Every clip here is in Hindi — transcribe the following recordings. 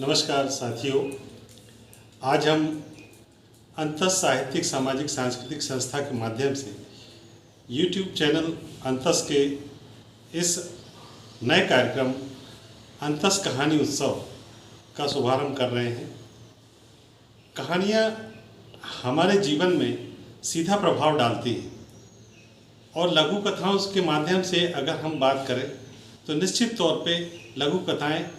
नमस्कार साथियों, आज हम अंतस साहित्यिक सामाजिक सांस्कृतिक संस्था के माध्यम से YouTube चैनल अंतस के इस नए कार्यक्रम अंतस कहानी उत्सव का शुभारंभ कर रहे हैं। कहानियाँ हमारे जीवन में सीधा प्रभाव डालती हैं और लघु कथाओं के माध्यम से अगर हम बात करें तो निश्चित तौर पे लघु कथाएँ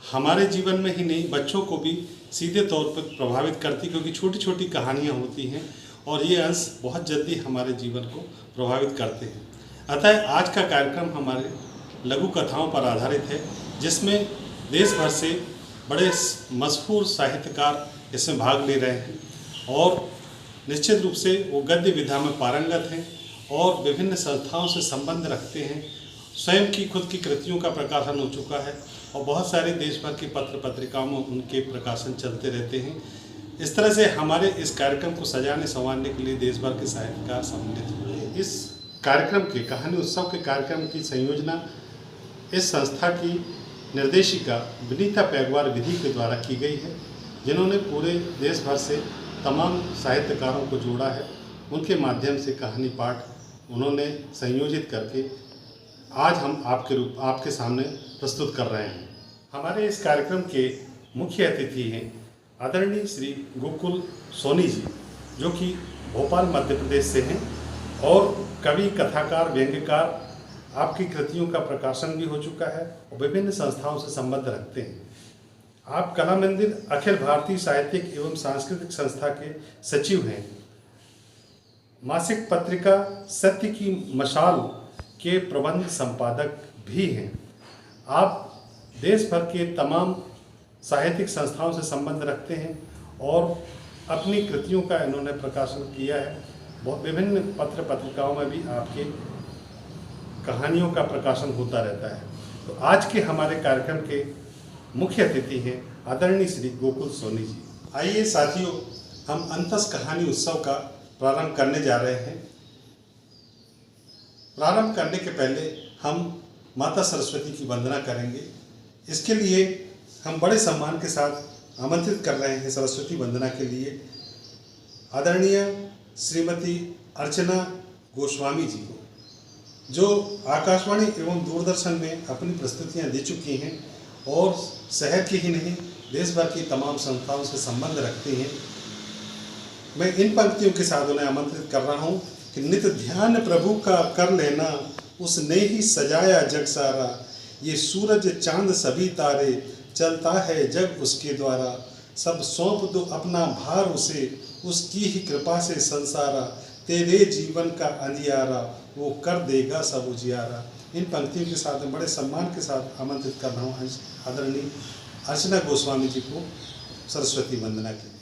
हमारे जीवन में ही नहीं, बच्चों को भी सीधे तौर पर प्रभावित करती, क्योंकि छोटी छोटी कहानियाँ होती हैं और ये अंश बहुत जल्दी हमारे जीवन को प्रभावित करते हैं। अतः आज का कार्यक्रम हमारे लघु कथाओं पर आधारित है, जिसमें देश भर से बड़े मशहूर साहित्यकार इसमें भाग ले रहे हैं और निश्चित रूप से वो गद्य विधा में पारंगत हैं और विभिन्न संस्थाओं से संबंध रखते हैं। स्वयं की खुद की कृतियों का प्रकाशन हो चुका है और बहुत सारे देश भर के पत्र पत्रिकाओं में उनके प्रकाशन चलते रहते हैं। इस तरह से हमारे इस कार्यक्रम को सजाने संवारने के लिए देश भर के साहित्यकार सम्मिलित हुए हैं। इस कार्यक्रम के कहानी उत्सव के कार्यक्रम की संयोजना इस संस्था की निर्देशिका विनीता पैगवार विधि के द्वारा की गई है, जिन्होंने पूरे देश भर से तमाम साहित्यकारों को जोड़ा है। उनके माध्यम से कहानी पाठ उन्होंने संयोजित करके आज हम आपके सामने प्रस्तुत कर रहे हैं। हमारे इस कार्यक्रम के मुख्य अतिथि हैं आदरणीय श्री गोकुल सोनी जी, जो कि भोपाल मध्य प्रदेश से हैं और कवि, कथाकार, व्यंग्यकार। आपकी कृतियों का प्रकाशन भी हो चुका है और विभिन्न संस्थाओं से संबंध रखते हैं। आप कला मंदिर अखिल भारतीय साहित्यिक एवं सांस्कृतिक संस्था के सचिव हैं। मासिक पत्रिका सत्य की मशाल के प्रबंध संपादक भी हैं। आप देश भर के तमाम साहित्यिक संस्थाओं से संबंध रखते हैं और अपनी कृतियों का इन्होंने प्रकाशन किया है। बहुत विभिन्न पत्र पत्रिकाओं में भी आपके कहानियों का प्रकाशन होता रहता है। तो आज के हमारे कार्यक्रम के मुख्य अतिथि हैं आदरणीय श्री गोकुल सोनी जी। आइए साथियों, हम अंतस कहानी उत्सव का प्रारंभ करने जा रहे हैं। प्रारंभ करने के पहले हम माता सरस्वती की वंदना करेंगे। इसके लिए हम बड़े सम्मान के साथ आमंत्रित कर रहे हैं सरस्वती वंदना के लिए आदरणीय श्रीमती अर्चना गोस्वामी जी को, जो आकाशवाणी एवं दूरदर्शन में अपनी प्रस्तुतियां दे चुकी हैं और शहर की ही नहीं, देश भर की तमाम संस्थाओं से संबंध रखती हैं। मैं इन पंक्तियों के साथ उन्हें आमंत्रित कर रहा हूँ कि नित ध्यान प्रभु का कर लेना, उसने ही सजाया जग सारा। ये सूरज चांद सभी तारे, चलता है जग उसके द्वारा। सब सौंप दो अपना भार उसे, उसकी ही कृपा से संसारा। तेरे जीवन का अंधियारा, वो कर देगा सब उजियारा। इन पंक्तियों के साथ बड़े सम्मान के साथ आमंत्रित कर रहा हूँ आदरणीय अर्चना गोस्वामी जी को सरस्वती वंदना के लिए।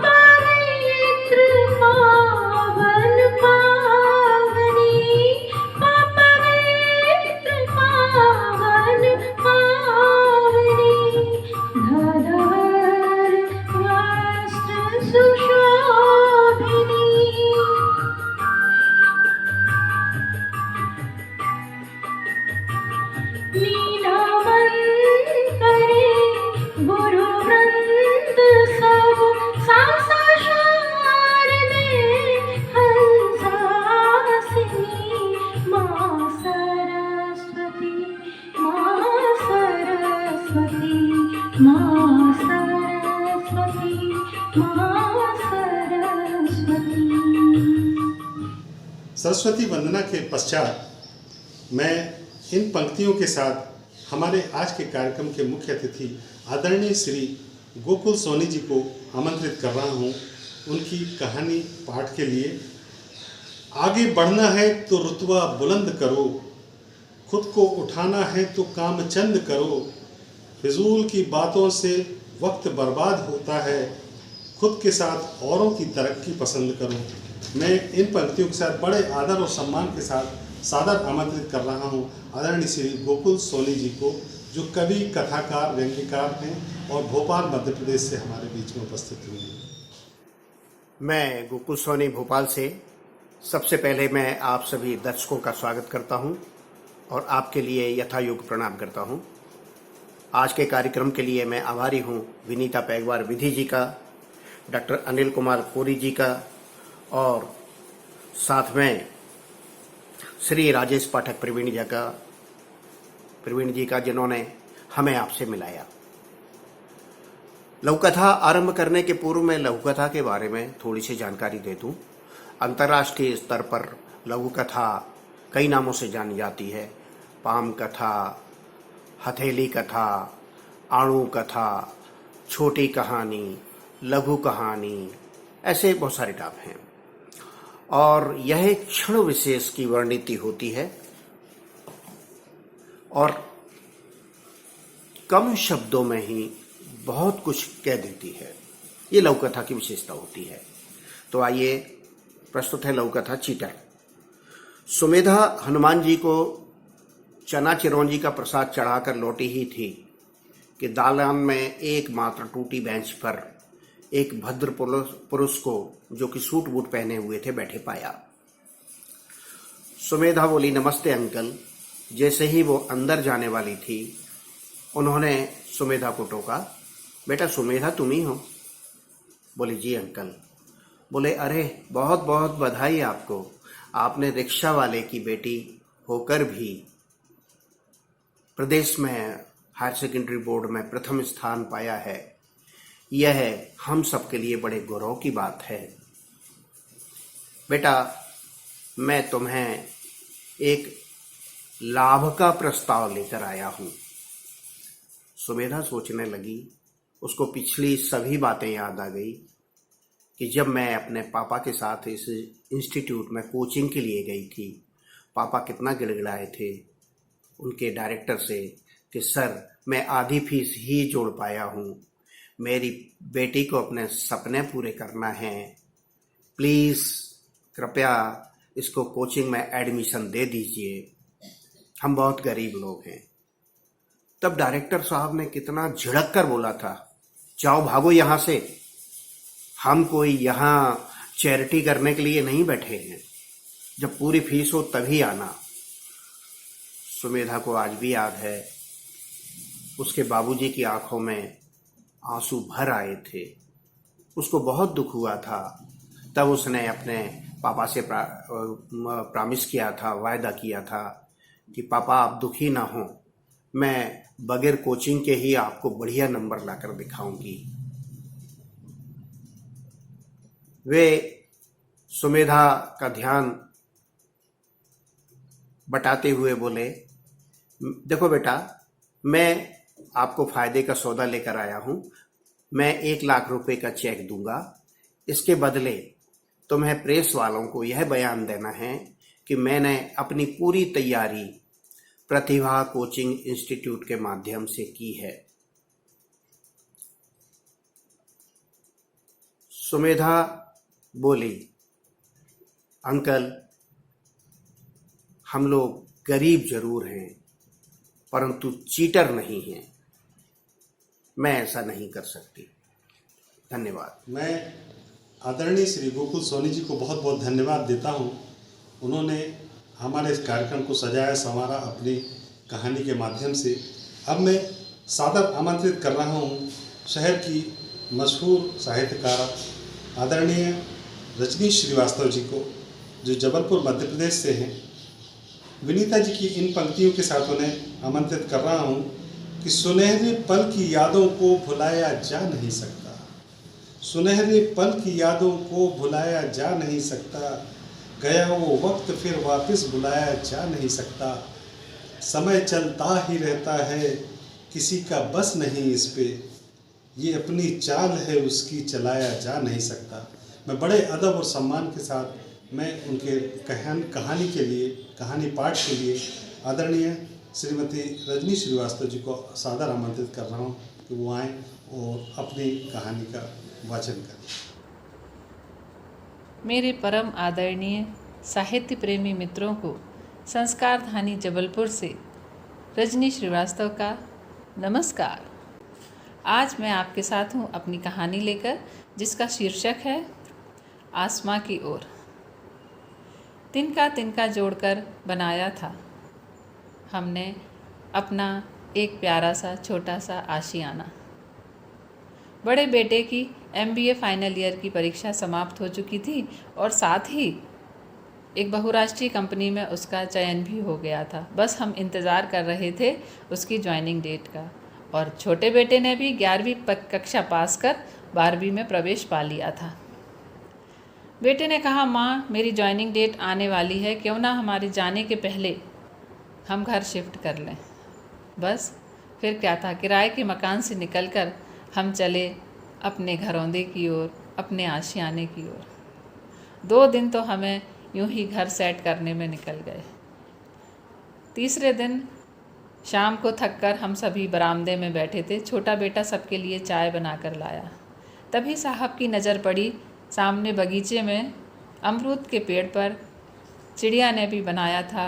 पापवित्र पावन पावनी, पापवित्र पावन पावनी, धर वस्त्र सुशोभिनी, नीलांबरे गुरुवृंद सब, सासा शारदे हंसासिनी, माँ सरस्वती, माँ सरस्वती, माँ सरस्वती, माँ सरस्वती। सरस्वती वंदना के पश्चात मैं इन पंक्तियों के साथ हमारे आज के कार्यक्रम के मुख्य अतिथि आदरणीय श्री गोकुल सोनी जी को आमंत्रित कर रहा हूं, उनकी कहानी पाठ के लिए। आगे बढ़ना है तो रुतबा बुलंद करो, खुद को उठाना है तो काम चंद करो, फिजूल की बातों से वक्त बर्बाद होता है, खुद के साथ औरों की तरक्की पसंद करो। मैं इन पंक्तियों के साथ बड़े आदर और सम्मान के साथ सादर आमंत्रित कर रहा हूं आदरणीय श्री गोकुल सोनी जी को, जो कवि, कथाकार, व्यंग्यकार हैं और भोपाल मध्य प्रदेश से हमारे बीच में उपस्थित हुए हैं। मैं गोकुल सोनी भोपाल से सबसे पहले मैं आप सभी दर्शकों का स्वागत करता हूं और आपके लिए यथायोग्य प्रणाम करता हूं। आज के कार्यक्रम के लिए मैं आभारी हूं विनीता पैगवार विधि जी का, डॉक्टर अनिल कुमार कोरी जी का और साथ में श्री राजेश पाठक प्रवीण जी का जिन्होंने हमें आपसे मिलाया। लघुकथा आरंभ करने के पूर्व मैं लघुकथा के बारे में थोड़ी सी जानकारी दे दूं। अंतर्राष्ट्रीय स्तर पर लघुकथा कई नामों से जानी जाती है। पाम कथा, हथेली कथा, आणु कथा, छोटी कहानी, लघु कहानी, ऐसे बहुत सारे नाम हैं और यह एक क्षण विशेष की वर्णिति होती है और कम शब्दों में ही बहुत कुछ कह देती है। ये लघुकथा की विशेषता होती है। तो आइए प्रस्तुत है लघुकथा चीटर। सुमेधा हनुमान जी को चना चिरौंजी का प्रसाद चढ़ाकर लौटी ही थी कि दालान में एकमात्र टूटी बेंच पर एक भद्र पुरुष को, जो कि सूट बूट पहने हुए थे, बैठे पाया। सुमेधा बोली, नमस्ते अंकल। जैसे ही वो अंदर जाने वाली थी, उन्होंने सुमेधा को टोका, बेटा सुमेधा तुम ही हो? बोली, जी अंकल। बोले, अरे बहुत बहुत बधाई आपको, आपने रिक्शा वाले की बेटी होकर भी प्रदेश में हायर सेकेंडरी बोर्ड में प्रथम स्थान पाया है। यह हम सबके लिए बड़े गौरव की बात है। बेटा, मैं तुम्हें एक लाभ का प्रस्ताव लेकर आया हूं। सुमेधा सोचने लगी। उसको पिछली सभी बातें याद आ गई कि जब मैं अपने पापा के साथ इस इंस्टीट्यूट में कोचिंग के लिए गई थी, पापा कितना गिड़गिड़ाए थे उनके डायरेक्टर से कि सर मैं आधी फीस ही जोड़ पाया हूँ, मेरी बेटी को अपने सपने पूरे करना है, प्लीज़ कृपया इसको कोचिंग में एडमिशन दे दीजिए, हम बहुत गरीब लोग हैं। तब डायरेक्टर साहब ने कितना झिड़क कर बोला था, जाओ भागो यहाँ से, हम कोई यहाँ चैरिटी करने के लिए नहीं बैठे हैं, जब पूरी फीस हो तभी आना। सुमेधा को आज भी याद है, उसके बाबूजी की आंखों में आंसू भर आए थे। उसको बहुत दुख हुआ था। तब उसने अपने पापा से प्रॉमिस किया था, वायदा किया था कि पापा आप दुखी ना हो, मैं बगैर कोचिंग के ही आपको बढ़िया नंबर लाकर दिखाऊंगी। वे सुमेधा का ध्यान बटाते हुए बोले, देखो बेटा, मैं आपको फायदे का सौदा लेकर आया हूं। मैं 1 लाख रुपए का चेक दूंगा। इसके बदले तुम्हें प्रेस वालों को यह बयान देना है कि मैंने अपनी पूरी तैयारी प्रतिभा कोचिंग इंस्टीट्यूट के माध्यम से की है। सुमेधा बोली, अंकल, हम लोग गरीब जरूर हैं परंतु चीटर नहीं हैं। मैं ऐसा नहीं कर सकती। धन्यवाद। मैं आदरणीय श्री गोकुल सोनी जी को बहुत बहुत धन्यवाद देता हूं। उन्होंने हमारे इस कार्यक्रम को सजाया संवारा अपनी कहानी के माध्यम से। अब मैं सादर आमंत्रित कर रहा हूं शहर की मशहूर साहित्यकार आदरणीय रजनी श्रीवास्तव जी को, जो जबलपुर मध्य प्रदेश से हैं। विनीता जी की इन पंक्तियों के साथ उन्हें आमंत्रित कर रहा हूं कि सुनहरे पल की यादों को भुलाया जा नहीं सकता, सुनहरे पल की यादों को भुलाया जा नहीं सकता, गया वो वक्त फिर वापस बुलाया जा नहीं सकता, समय चलता ही रहता है किसी का बस नहीं इस पे, ये अपनी चाल है उसकी चलाया जा नहीं सकता। मैं बड़े अदब और सम्मान के साथ मैं उनके कहानी के लिए, कहानी पाठ के लिए आदरणीय श्रीमती रजनी श्रीवास्तव जी को सादर आमंत्रित कर रहा हूँ कि वो आएँ और अपनी कहानी का वाचन करें। मेरे परम आदरणीय साहित्य प्रेमी मित्रों को संस्कार धानी जबलपुर से रजनी श्रीवास्तव का नमस्कार। आज मैं आपके साथ हूँ अपनी कहानी लेकर, जिसका शीर्षक है आसमां की ओर। तिनका तिनका जोड़कर बनाया था हमने अपना एक प्यारा सा छोटा सा आशियाना। बड़े बेटे की MBA फाइनल ईयर की परीक्षा समाप्त हो चुकी थी और साथ ही एक बहुराष्ट्रीय कंपनी में उसका चयन भी हो गया था। बस हम इंतज़ार कर रहे थे उसकी ज्वाइनिंग डेट का। और छोटे बेटे ने भी 11वीं कक्षा पास कर 12वीं में प्रवेश पा लिया था। बेटे ने कहा, माँ मेरी ज्वाइनिंग डेट आने वाली है, क्यों ना हमारे जाने के पहले हम घर शिफ्ट कर लें। बस फिर क्या था, किराए के मकान से निकलकर हम चले अपने घरौंदे की ओर, अपने आशियाने की ओर। 2 दिन तो हमें यूं ही घर सेट करने में निकल गए। तीसरे दिन शाम को थककर हम सभी बरामदे में बैठे थे। छोटा बेटा सबके लिए चाय बनाकर लाया। तभी साहब की नज़र पड़ी सामने बगीचे में अमरूद के पेड़ पर चिड़िया ने भी बनाया था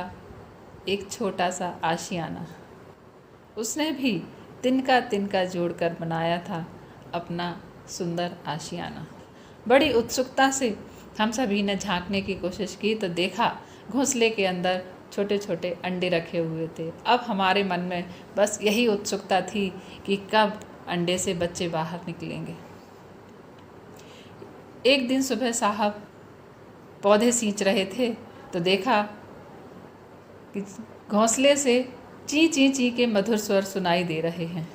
एक छोटा सा आशियाना। उसने भी तिनका तिनका जोड़कर बनाया था अपना सुंदर आशियाना। बड़ी उत्सुकता से हम सभी ने झांकने की कोशिश की तो देखा घोंसले के अंदर छोटे छोटे अंडे रखे हुए थे। अब हमारे मन में बस यही उत्सुकता थी कि कब अंडे से बच्चे बाहर निकलेंगे। एक दिन सुबह साहब पौधे सींच रहे थे तो देखा कि घोंसले से ची ची ची के मधुर स्वर सुनाई दे रहे हैं।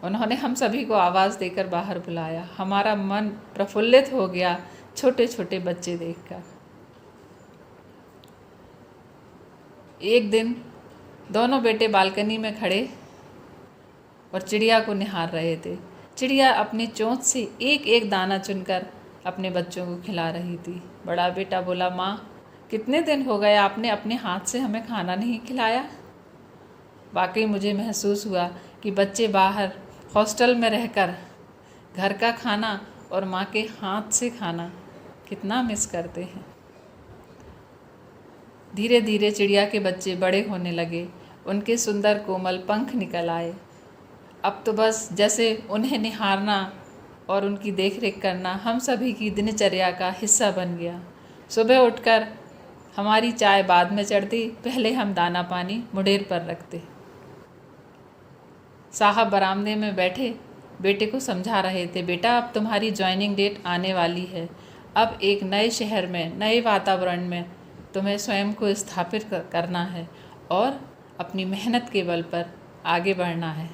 उन्होंने हम सभी को आवाज़ देकर बाहर बुलाया। हमारा मन प्रफुल्लित हो गया छोटे छोटे बच्चे देखकर। एक दिन दोनों बेटे बालकनी में खड़े और चिड़िया को निहार रहे थे। चिड़िया अपनी चोंच से एक एक दाना चुनकर अपने बच्चों को खिला रही थी। बड़ा बेटा बोला, माँ कितने दिन हो गए आपने अपने हाथ से हमें खाना नहीं खिलाया। वाकई मुझे महसूस हुआ कि बच्चे बाहर हॉस्टल में रहकर घर का खाना और माँ के हाथ से खाना कितना मिस करते हैं। धीरे धीरे चिड़िया के बच्चे बड़े होने लगे। उनके सुंदर कोमल पंख निकल आए। अब तो बस जैसे उन्हें निहारना और उनकी देखरेख करना हम सभी की दिनचर्या का हिस्सा बन गया। सुबह उठकर हमारी चाय बाद में चढ़ती, पहले हम दाना पानी मुडेर पर रखते। साहब बरामदे में बैठे बेटे को समझा रहे थे, बेटा अब तुम्हारी ज्वाइनिंग डेट आने वाली है। अब एक नए शहर में, नए वातावरण में तुम्हें स्वयं को स्थापित करना है और अपनी मेहनत के बल पर आगे बढ़ना है।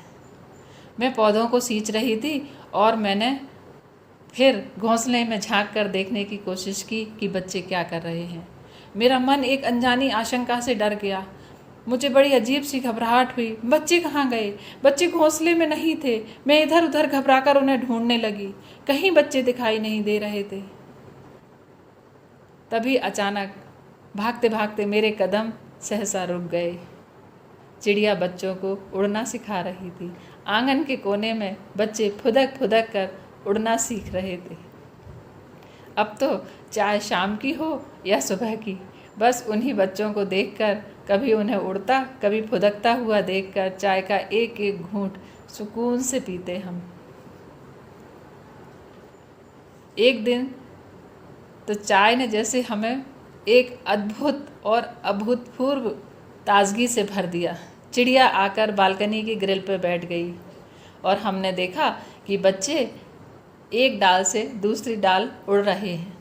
मैं पौधों को सींच रही थी और मैंने फिर घोंसले में झांक कर देखने की कोशिश की कि बच्चे क्या कर रहे हैं। मेरा मन एक अनजानी आशंका से डर गया। मुझे बड़ी अजीब सी घबराहट हुई। बच्चे कहाँ गए? बच्चे घोंसले में नहीं थे। मैं इधर उधर घबराकर उन्हें ढूंढने लगी। कहीं बच्चे दिखाई नहीं दे रहे थे। तभी अचानक भागते भागते मेरे कदम सहसा रुक गए। चिड़िया बच्चों को उड़ना सिखा रही थी। आंगन के कोने में बच्चे फुदक फुदक कर उड़ना सीख रहे थे। अब तो चाहे शाम की हो या सुबह की, बस उन्हीं बच्चों को देखकर, कभी उन्हें उड़ता कभी फुदकता हुआ देखकर चाय का एक एक घूंट सुकून से पीते हम। एक दिन तो चाय ने जैसे हमें एक अद्भुत और अभूतपूर्व ताजगी से भर दिया। चिड़िया आकर बालकनी की ग्रिल पर बैठ गई और हमने देखा कि बच्चे एक डाल से दूसरी डाल उड़ रहे हैं।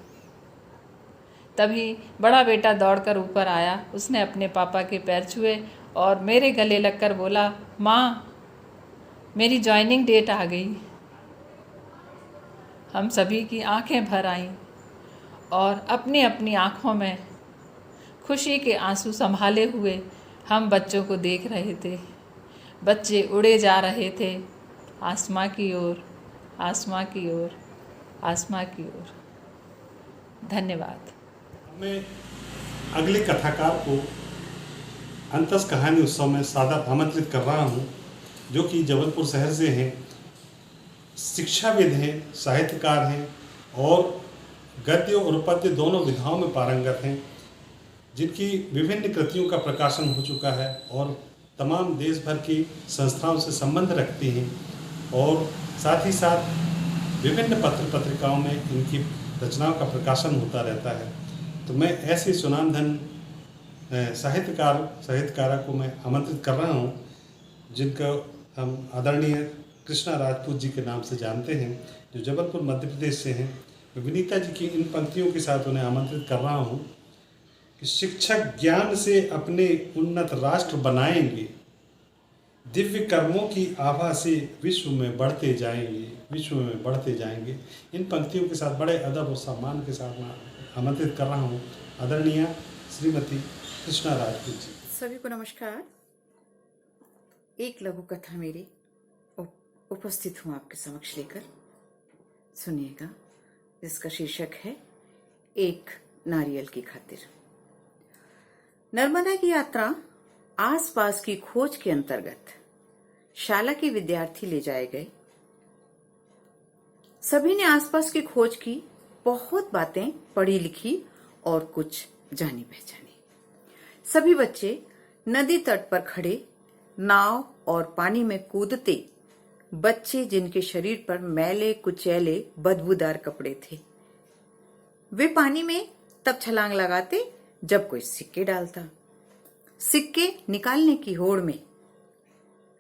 तभी बड़ा बेटा दौड़कर ऊपर आया। उसने अपने पापा के पैर छुए और मेरे गले लगकर बोला, माँ, मेरी जॉइनिंग डेट आ गई। हम सभी की आंखें भर आईं और अपनी अपनी आंखों में खुशी के आंसू संभाले हुए हम बच्चों को देख रहे थे। बच्चे उड़े जा रहे थे आसमां की ओर, आसमां की ओर, आसमां की ओर। धन्यवाद। मैं अगले कथाकार को अंतस कहानी उत्सव में सादर आमंत्रित कर रहा हूँ, जो कि जबलपुर शहर से हैं, शिक्षाविद हैं, साहित्यकार हैं और गद्य और पद्य दोनों विधाओं में पारंगत हैं, जिनकी विभिन्न कृतियों का प्रकाशन हो चुका है और तमाम देश भर की संस्थाओं से संबंध रखती हैं और साथ ही साथ विभिन्न पत्र पत्रिकाओं में इनकी रचनाओं का होता रहता है। तो मैं ऐसे सुनामधन साहित्यकारा को मैं आमंत्रित कर रहा हूँ, जिनका हम आदरणीय कृष्णा राजपूत जी के नाम से जानते हैं, जो जबलपुर मध्य प्रदेश से हैं। मैं विनीता जी की इन पंक्तियों के साथ उन्हें आमंत्रित कर रहा हूँ कि शिक्षक ज्ञान से अपने उन्नत राष्ट्र बनाएंगे, दिव्य कर्मों की आभा से विश्व में बढ़ते जाएंगे, विश्व में बढ़ते जाएंगे। इन पंक्तियों के साथ बड़े अदब और सम्मान के साथ मैं आमंत्रित कर रहा हूँ आदरणीय श्रीमती कृष्णा राजपूत जी। सभी को नमस्कार। एक लघु कथा मेरी उपस्थित हूँ आपके समक्ष लेकर, सुनिएगा, जिसका शीर्षक है एक नारियल की खातिर। नर्मदा की यात्रा आसपास की खोज के अंतर्गत शाला के विद्यार्थी ले जाए गए। सभी ने आसपास की खोज की, बहुत बातें पढ़ी लिखी और कुछ जानी पहचानी। सभी बच्चे नदी तट पर खड़े नाव और पानी में कूदते, बच्चे जिनके शरीर पर मैले कुचैले बदबूदार कपड़े थे, वे पानी में तब छलांग लगाते जब कोई सिक्के डालता। सिक्के निकालने की होड़ में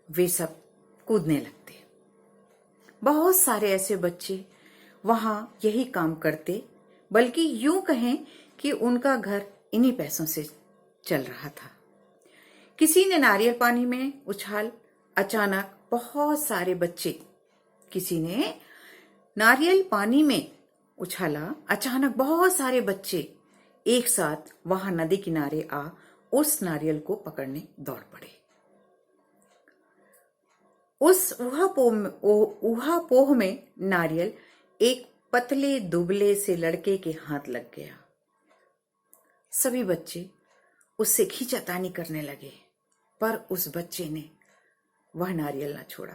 वे सब कूदने लगते। बहुत सारे ऐसे बच्चे वहां यही काम करते, बल्कि यूं कहें कि उनका घर इन्हीं पैसों से चल रहा था। किसी ने नारियल पानी में उछाल, अचानक बहुत सारे बच्चे, किसी ने नारियल पानी में उछाला, अचानक बहुत सारे बच्चे एक साथ वहां नदी किनारे आ उस नारियल को पकड़ने दौड़ पड़े। उस ऊहापोह में नारियल एक पतले दुबले से लड़के के हाथ लग गया। सभी बच्चे उससे खींचातानी करने लगे, पर उस बच्चे ने वह नारियल न छोड़ा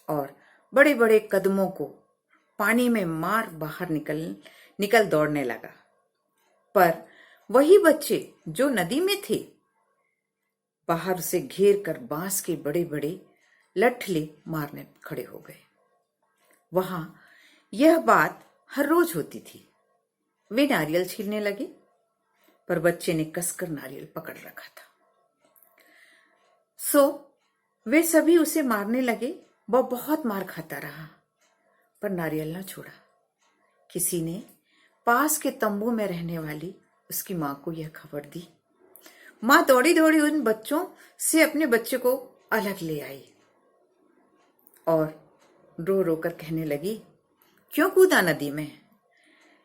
और बड़े बड़े कदमों को पानी में मार बाहर निकल दौड़ने लगा। पर वही बच्चे जो नदी में थे, बाहर उसे घेर कर बांस के बड़े बड़े लठले मारने खड़े हो गए। वहां यह बात हर रोज होती थी। वे नारियल छीलने लगे, पर बच्चे ने कसकर नारियल पकड़ रखा था। सो वे सभी उसे मारने लगे। वह बहुत मार खाता रहा, पर नारियल न छोड़ा। किसी ने पास के तंबू में रहने वाली उसकी मां को यह खबर दी। मां दौड़ी दौड़ी उन बच्चों से अपने बच्चे को अलग ले आई और रो रो कर कहने लगी, क्यों कूदा नदी में?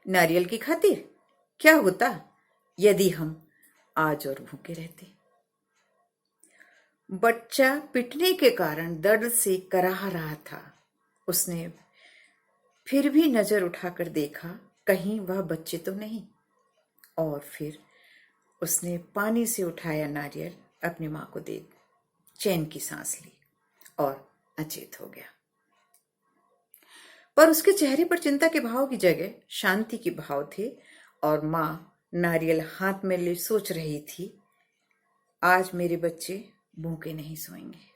नारियल की खातिर? क्या होता यदि हम आज और भूखे रहते? बच्चा पिटने के कारण दर्द से कराह रहा था। उसने फिर भी नजर उठाकर देखा, कहीं वह बच्चे तो नहीं, और फिर उसने पानी से उठाया नारियल अपनी माँ को दे चैन की सांस ली और अचेत हो गया। पर उसके चेहरे पर चिंता के भाव की जगह शांति के भाव थे और माँ नारियल हाथ में ले सोच रही थी, आज मेरे बच्चे भूखे नहीं सोएंगे,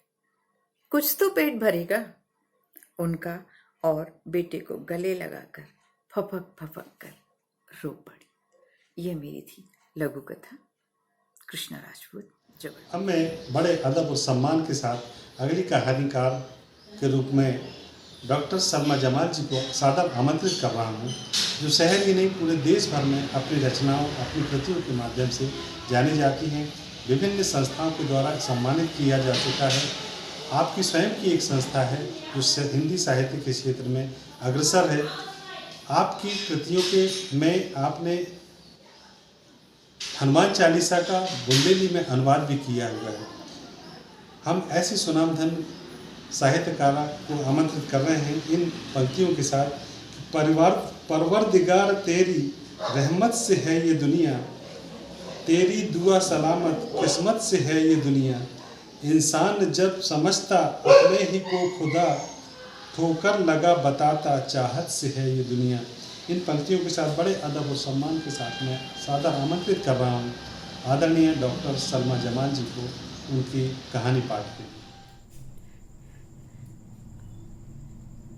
कुछ तो पेट भरेगा उनका। और बेटे को गले लगाकर फपक फपक कर रो पड़ी। यह मेरी थी लघु कथा कृष्णा राजपूत जबलपुर। अब मैं बड़े अदब और सम्मान के साथ अगली कहानीकार के रूप में डॉक्टर सलमा जमाल जी को सादर आमंत्रित कर रहा हूँ, जो शहर ही नहीं पूरे देश भर में अपनी रचनाओं, अपनी कृतियों के माध्यम से जानी जाती हैं। विभिन्न संस्थाओं के द्वारा सम्मानित किया जा चुका है। आपकी स्वयं की एक संस्था है जो हिंदी साहित्य के क्षेत्र में अग्रसर है। आपकी कृतियों के में आपने हनुमान चालीसा का बुंदेली में अनुवाद भी किया हुआ है। हम ऐसी सुनामधन साहित्यकारा को आमंत्रित कर रहे हैं इन पंक्तियों के साथ। परवरदिगार तेरी रहमत से है ये दुनिया, तेरी दुआ सलामत किस्मत से है ये दुनिया। इंसान जब समझता अपने ही को खुदा, ठोकर लगा बताता चाहत से है ये दुनिया। इन पंक्तियों के साथ बड़े अदब और सम्मान के साथ मैं सादर आमंत्रित कर रहा हूँ आदरणीय डॉक्टर सलमा जमाल जी को उनकी कहानी पाठ के लिए।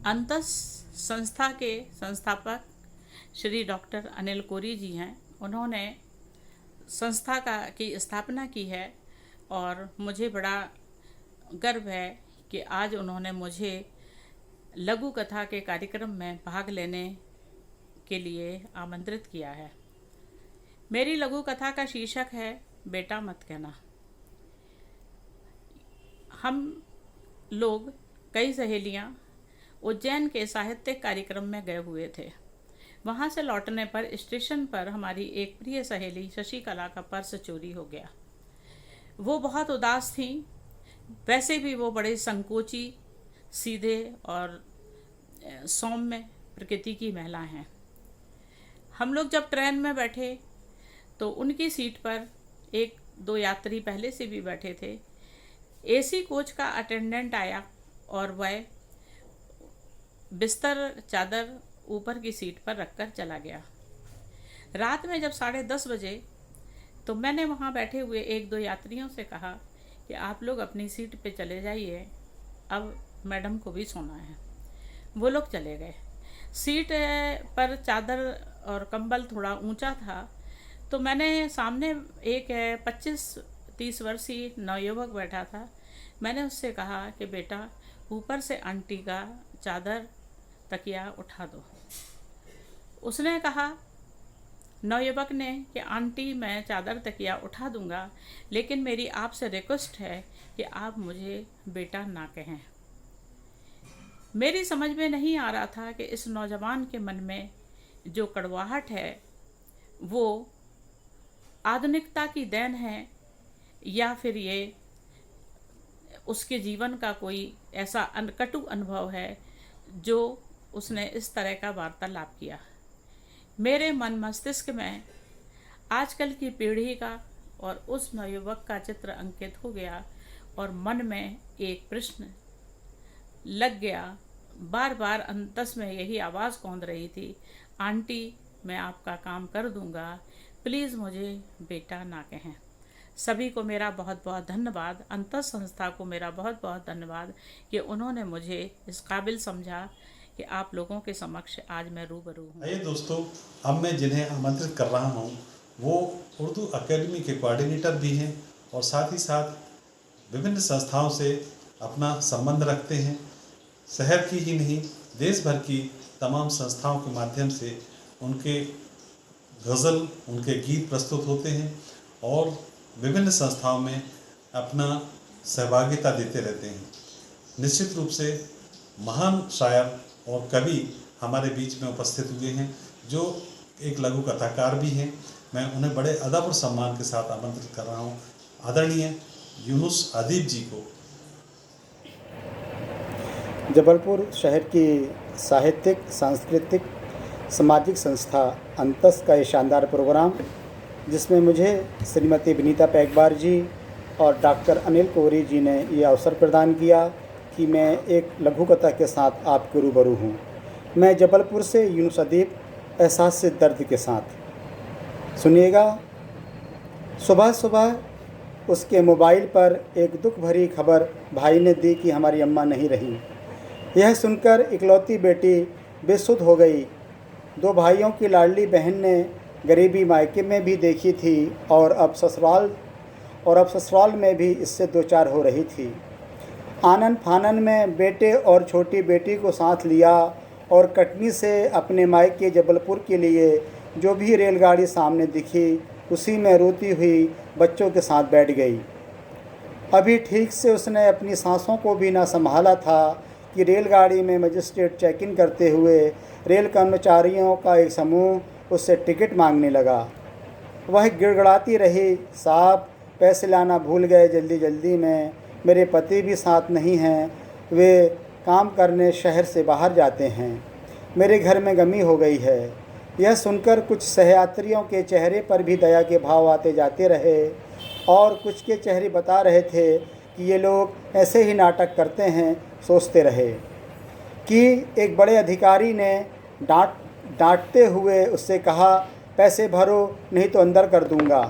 अंतस संस्था के संस्थापक श्री डॉक्टर अनिल कोरी जी हैं। उन्होंने संस्था की स्थापना की है और मुझे बड़ा गर्व है कि आज उन्होंने मुझे लघु कथा के कार्यक्रम में भाग लेने के लिए आमंत्रित किया है। मेरी लघु कथा का शीर्षक है बेटा मत कहना। हम लोग कई सहेलियां उज्जैन के साहित्यिक कार्यक्रम में गए हुए थे। वहाँ से लौटने पर स्टेशन पर हमारी एक प्रिय सहेली शशिकला का पर्स चोरी हो गया। वो बहुत उदास थी। वैसे भी वो बड़े संकोची, सीधे और सौम्य प्रकृति की महिला हैं। हम लोग जब ट्रेन में बैठे तो उनकी सीट पर एक दो यात्री पहले से भी बैठे थे। एसी कोच का अटेंडेंट आया और वह बिस्तर चादर ऊपर की सीट पर रखकर चला गया। रात में जब 10:30 बजे तो मैंने वहाँ बैठे हुए एक दो यात्रियों से कहा कि आप लोग अपनी सीट पे चले जाइए, अब मैडम को भी सोना है। वो लोग चले गए। सीट पर चादर और कंबल थोड़ा ऊंचा था तो मैंने सामने एक 25-30 वर्षीय नवयुवक बैठा था। मैंने उससे कहा कि बेटा ऊपर से आंटी का चादर तकिया उठा दो। उसने कहा, नवयुवक ने, कि आंटी मैं चादर तकिया उठा दूंगा, लेकिन मेरी आपसे रिक्वेस्ट है कि आप मुझे बेटा ना कहें। मेरी समझ में नहीं आ रहा था कि इस नौजवान के मन में जो कड़वाहट है वो आधुनिकता की देन है या फिर ये उसके जीवन का कोई ऐसा कटु अनुभव है जो उसने इस तरह का वार्तालाप किया। मेरे मन मस्तिष्क में आजकल की पीढ़ी का और उस नवयुवक का चित्र अंकित हो गया और मन में एक प्रश्न लग गया। बार बार अंतस में यही आवाज़ कौंध रही थी, आंटी मैं आपका काम कर दूंगा, प्लीज़ मुझे बेटा ना कहें। सभी को मेरा बहुत बहुत धन्यवाद। अंतस संस्था को मेरा बहुत बहुत धन्यवाद कि उन्होंने मुझे इस काबिल समझा कि आप लोगों के समक्ष आज मैं रूबरू हूँ। आइए दोस्तों, अब मैं जिन्हें आमंत्रित कर रहा हूँ वो उर्दू अकेडमी के कोऑर्डिनेटर भी हैं और साथ ही साथ विभिन्न संस्थाओं से अपना संबंध रखते हैं। शहर की ही नहीं, देश भर की तमाम संस्थाओं के माध्यम से उनके गज़ल, उनके गीत प्रस्तुत होते हैं और विभिन्न संस्थाओं में अपना सहभागिता देते रहते हैं। निश्चित रूप से महान शायर और कवि हमारे बीच में उपस्थित हुए हैं जो एक लघु कथाकार भी हैं। मैं उन्हें बड़े अदब और सम्मान के साथ आमंत्रित कर रहा हूँ। आदरणीय यूनुस अदीब जी को। जबलपुर शहर की साहित्यिक, सांस्कृतिक, सामाजिक संस्था अंतस का ये शानदार प्रोग्राम, जिसमें मुझे श्रीमती विनीता पैगबार जी और डॉक्टर अनिल कोरी जी ने ये अवसर प्रदान किया कि मैं एक लघु कथा के साथ आपके रूबरू हूँ। मैं जबलपुर से यूनुस अदीब, एहसास से दर्द के साथ। सुनिएगा। सुबह सुबह उसके मोबाइल पर एक दुख भरी खबर भाई ने दी कि हमारी अम्मा नहीं रही। यह सुनकर इकलौती बेटी बेसुध हो गई। 2 भाइयों की लाडली बहन ने गरीबी मायके में भी देखी थी और अब ससुराल में भी इससे 2-4 हो रही थी। आनन फानन में बेटे और छोटी बेटी को साथ लिया और कटनी से अपने मायके जबलपुर के लिए जो भी रेलगाड़ी सामने दिखी उसी में रोती हुई बच्चों के साथ बैठ गई। अभी ठीक से उसने अपनी सांसों को भी ना संभाला था कि रेलगाड़ी में मजिस्ट्रेट चेक इन करते हुए रेल कर्मचारियों का एक समूह उससे टिकट मांगने लगा। वह गिड़गड़ाती रही, साहब पैसे लाना भूल गए जल्दी जल्दी में, मेरे पति भी साथ नहीं हैं, वे काम करने शहर से बाहर जाते हैं, मेरे घर में गमी हो गई है। यह सुनकर कुछ सहयात्रियों के चेहरे पर भी दया के भाव आते जाते रहे और कुछ के चेहरे बता रहे थे कि ये लोग ऐसे ही नाटक करते हैं। सोचते रहे कि एक बड़े अधिकारी ने डांटते हुए उससे कहा, पैसे भरो नहीं तो अंदर कर दूंगा।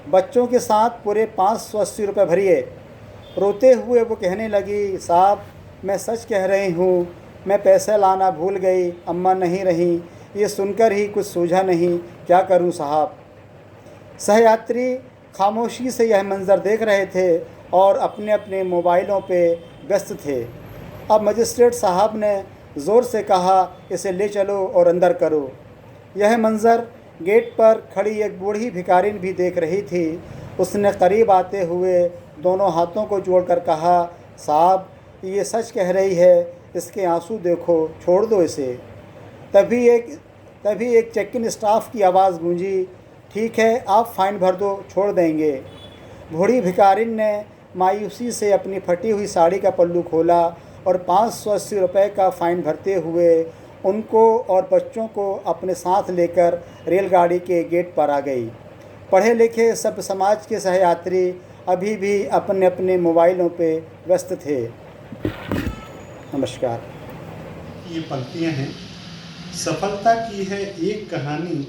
बच्चों के साथ पूरे 580 रुपये भरिए। रोते हुए वो कहने लगी, साहब मैं सच कह रही हूँ, मैं पैसे लाना भूल गई, अम्मा नहीं रही। ये सुनकर ही कुछ सूझा नहीं, क्या करूँ साहब। सहयात्री खामोशी से यह मंज़र देख रहे थे और अपने अपने मोबाइलों पे व्यस्त थे। अब मजिस्ट्रेट साहब ने ज़ोर से कहा, इसे ले चलो और अंदर करो। यह मंज़र गेट पर खड़ी एक बूढ़ी भिखारिन भी देख रही थी। उसने करीब आते हुए दोनों हाथों को जोड़कर कहा, साहब ये सच कह रही है, इसके आंसू देखो, छोड़ दो इसे। तभी एक चेक इन स्टाफ की आवाज़ गूंजी, ठीक है आप फ़ाइन भर दो, छोड़ देंगे। बूढ़ी भिखारिन ने मायूसी से अपनी फटी हुई साड़ी का पल्लू खोला और 580 रुपये का फ़ाइन भरते हुए उनको और बच्चों को अपने साथ लेकर रेलगाड़ी के गेट पर आ गई। पढ़े लिखे सब समाज के सहयात्री अभी भी अपने अपने मोबाइलों पे व्यस्त थे। नमस्कार। ये पंक्तियाँ हैं, सफलता की है एक कहानी,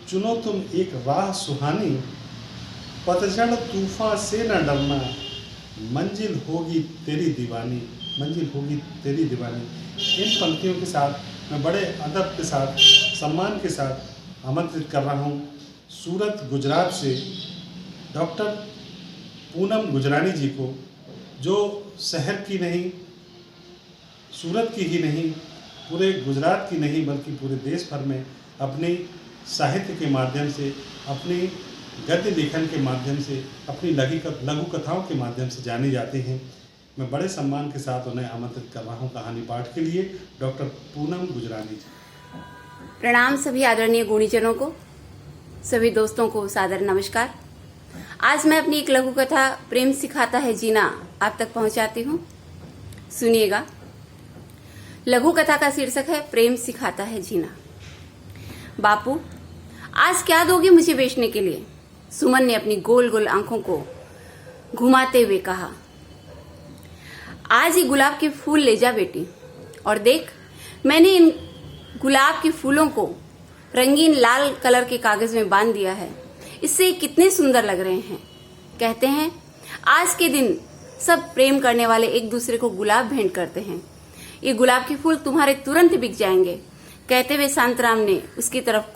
चुनो तुम एक राह सुहानी, पतझड़ तूफान से न डरना, मंजिल होगी तेरी दीवानी, मंजिल होगी तेरी दीवानी। इन पंक्तियों के साथ मैं बड़े अदब के साथ, सम्मान के साथ आमंत्रित कर रहा हूँ सूरत गुजरात से डॉक्टर पूनम गुजरानी जी को, जो शहर की नहीं, सूरत की ही नहीं, पूरे गुजरात की नहीं बल्कि पूरे देश भर में अपनी साहित्य के माध्यम से, अपनी गद्य लेखन के माध्यम से, अपनी लघु कथाओं के माध्यम से जाने जाते हैं। मैं बड़े सम्मान के साथ उन्हें आमंत्रित कर रहा हूँ कहानी पाठ के लिए, डॉक्टर पूनम गुजरानी जी। प्रणाम सभी आदरणीय गुणीजनों को, सभी दोस्तों को सादर नमस्कार। आज मैं अपनी एक लघु कथा प्रेम सिखाता है जीना आप तक पहुंचाती हूँ। सुनिएगा। लघु कथा का शीर्षक है प्रेम सिखाता है जीना। बापू आज क्या दोगे मुझे बेचने के लिए? सुमन ने अपनी गोल गोल आंखों को घुमाते हुए कहा। आज ही गुलाब के फूल ले जा बेटी, और देख मैंने इन गुलाब के फूलों को रंगीन लाल कलर के कागज में बांध दिया है, इससे कितने सुंदर लग रहे हैं। कहते हैं आज के दिन सब प्रेम करने वाले एक दूसरे को गुलाब भेंट करते हैं। ये गुलाब के फूल तुम्हारे तुरंत बिक जाएंगे। कहते हुए शांतराम ने उसकी तरफ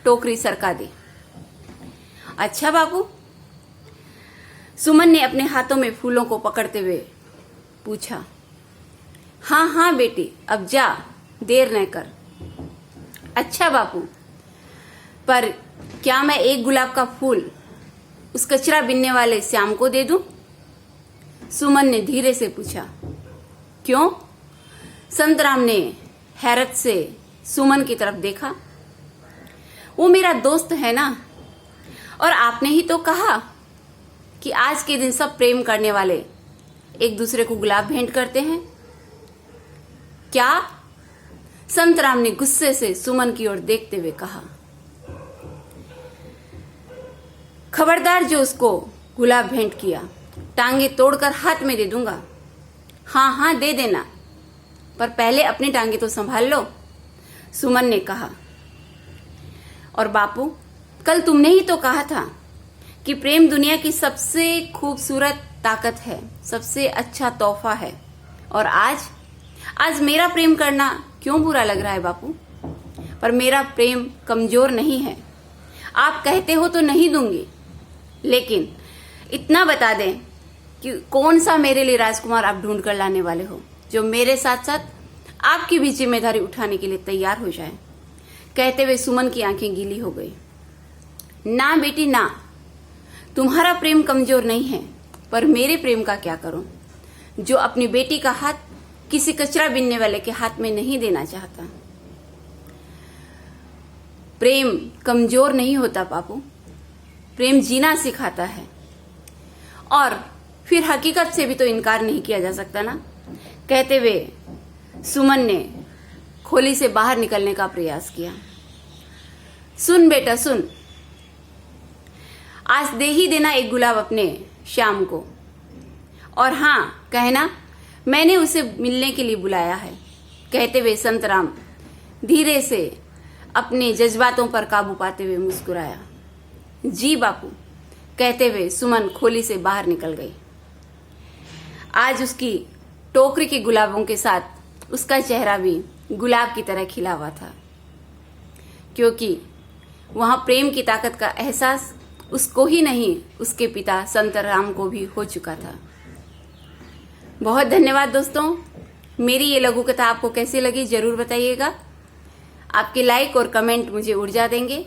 टोकरी सरका दी। अच्छा बापू? सुमन ने अपने हाथों में फूलों को पकड़ते हुए पूछा। हाँ हाँ बेटी, अब जा, देर न कर। अच्छा बापू, पर क्या मैं एक गुलाब का फूल उस कचरा बिनने वाले श्याम को दे दूं? सुमन ने धीरे से पूछा। क्यों? संतराम ने हैरत से सुमन की तरफ देखा। वो मेरा दोस्त है ना, और आपने ही तो कहा कि आज के दिन सब प्रेम करने वाले एक दूसरे को गुलाब भेंट करते हैं? क्या? संतराम ने गुस्से से सुमन की ओर देखते हुए कहा। खबरदार, जो उसको गुलाब भेंट किया टांगे तोड़कर हाथ में दे दूंगा। हाँ हाँ, दे देना, पर पहले अपनी टांगे तो संभाल लो, सुमन ने कहा। और बापू, कल तुमने ही तो कहा था कि प्रेम दुनिया की सबसे खूबसूरत ताकत है, सबसे अच्छा तोहफा है। और आज मेरा प्रेम करना क्यों बुरा लग रहा है बापू? पर मेरा प्रेम कमजोर नहीं है। आप कहते हो तो नहीं दूंगी, लेकिन इतना बता दें कि कौन सा मेरे लिए राजकुमार आप ढूंढ कर लाने वाले हो, जो मेरे साथ साथ आपकी भी जिम्मेदारी उठाने के लिए तैयार हो जाए। कहते हुए सुमन की आंखें गीली हो गई। ना बेटी ना, तुम्हारा प्रेम कमजोर नहीं है, पर मेरे प्रेम का क्या करूं, जो अपनी बेटी का हाथ किसी कचरा बीनने वाले के हाथ में नहीं देना चाहता। प्रेम कमजोर नहीं होता बापू, प्रेम जीना सिखाता है। और फिर हकीकत से भी तो इनकार नहीं किया जा सकता ना। कहते हुए सुमन ने खोली से बाहर निकलने का प्रयास किया। सुन बेटा सुन, आज दे ही देना एक गुलाब अपने श्याम को। और हाँ, कहना मैंने उसे मिलने के लिए बुलाया है। कहते हुए संतराम धीरे से अपने जज्बातों पर काबू पाते हुए मुस्कुराया। जी बापू, कहते हुए सुमन खोली से बाहर निकल गई। आज उसकी टोकरी के गुलाबों के साथ उसका चेहरा भी गुलाब की तरह खिला हुआ था, क्योंकि वहां प्रेम की ताकत का एहसास उसको ही नहीं, उसके पिता संतराम को भी हो चुका था। बहुत धन्यवाद दोस्तों। मेरी ये लघु कथा आपको कैसी लगी जरूर बताइएगा। आपके लाइक और कमेंट मुझे ऊर्जा देंगे।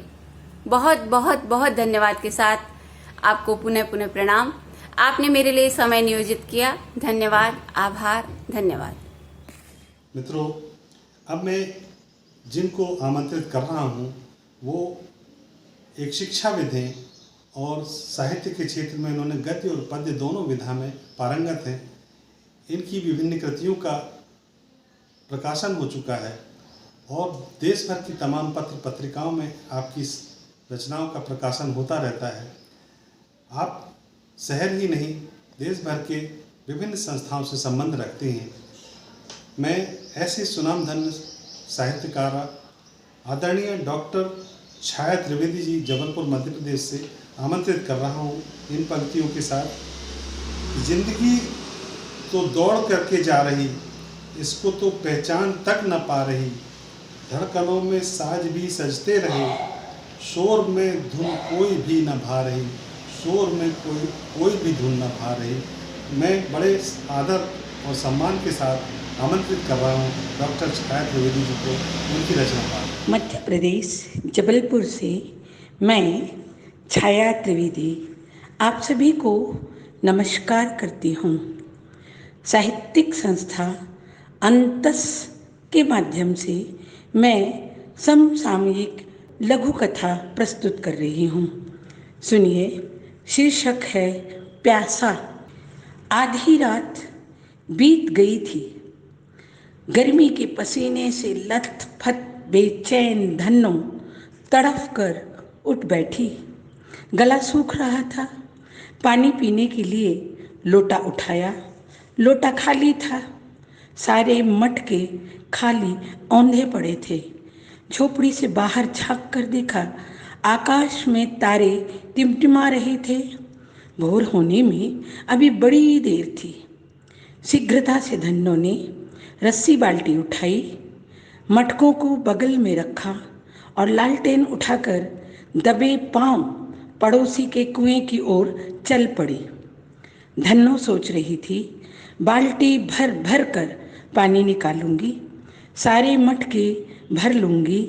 बहुत बहुत बहुत धन्यवाद के साथ आपको पुनः पुनः प्रणाम। आपने मेरे लिए समय नियोजित किया, धन्यवाद, आभार, धन्यवाद। मित्रों, अब मैं जिनको आमंत्रित कर रहा हूँ वो एक शिक्षाविद हैं और साहित्य के क्षेत्र में इन्होंने गद्य और पद्य दोनों विधा में पारंगत हैं। इनकी विभिन्न कृतियों का प्रकाशन हो चुका है और देश भर की तमाम पत्र पत्रिकाओं में आपकी रचनाओं का प्रकाशन होता रहता है। आप शहर ही नहीं, देश भर के विभिन्न संस्थाओं से संबंध रखते हैं। मैं ऐसे सुनामधन्य साहित्यकार आदरणीय डॉक्टर छाया त्रिवेदी जी, जबलपुर मध्य प्रदेश से आमंत्रित कर रहा हूँ इन पंक्तियों के साथ। जिंदगी तो दौड़ करके जा रही, इसको तो पहचान तक न पा रही, धड़कनों में साज भी सजते रहे, शोर में धुन कोई भी न भा रही, शोर में कोई भी धुन न भा रही। मैं बड़े आदर और सम्मान के साथ आमंत्रित कर रहा हूँ डॉक्टर छाया त्रिवेदी जी को उनकी रचना पर। मध्य प्रदेश जबलपुर से मैं छाया त्रिवेदी आप सभी को नमस्कार करती हूँ। साहित्यिक संस्था अंतस के माध्यम से मैं समसामयिक लघु कथा प्रस्तुत कर रही हूँ। सुनिए, शीर्षक है प्यासा। आधी रात बीत गई थी। गर्मी के पसीने से लथपथ बेचैन धन्नो तड़फ कर उठ बैठी। गला सूख रहा था। पानी पीने के लिए लोटा उठाया। लोटा खाली था। सारे मटके खाली औंधे पड़े थे। झोपड़ी से बाहर झांक कर देखा, आकाश में तारे टिमटिमा रहे थे। भोर होने में अभी बड़ी देर थी। शीघ्रता से धन्नो ने रस्सी बाल्टी उठाई, मटकों को बगल में रखा और लालटेन उठाकर दबे पांव पड़ोसी के कुएं की ओर चल पड़ी। धन्नो सोच रही थी, बाल्टी भर भर कर पानी निकालूंगी, सारे मटके भर लूंगी।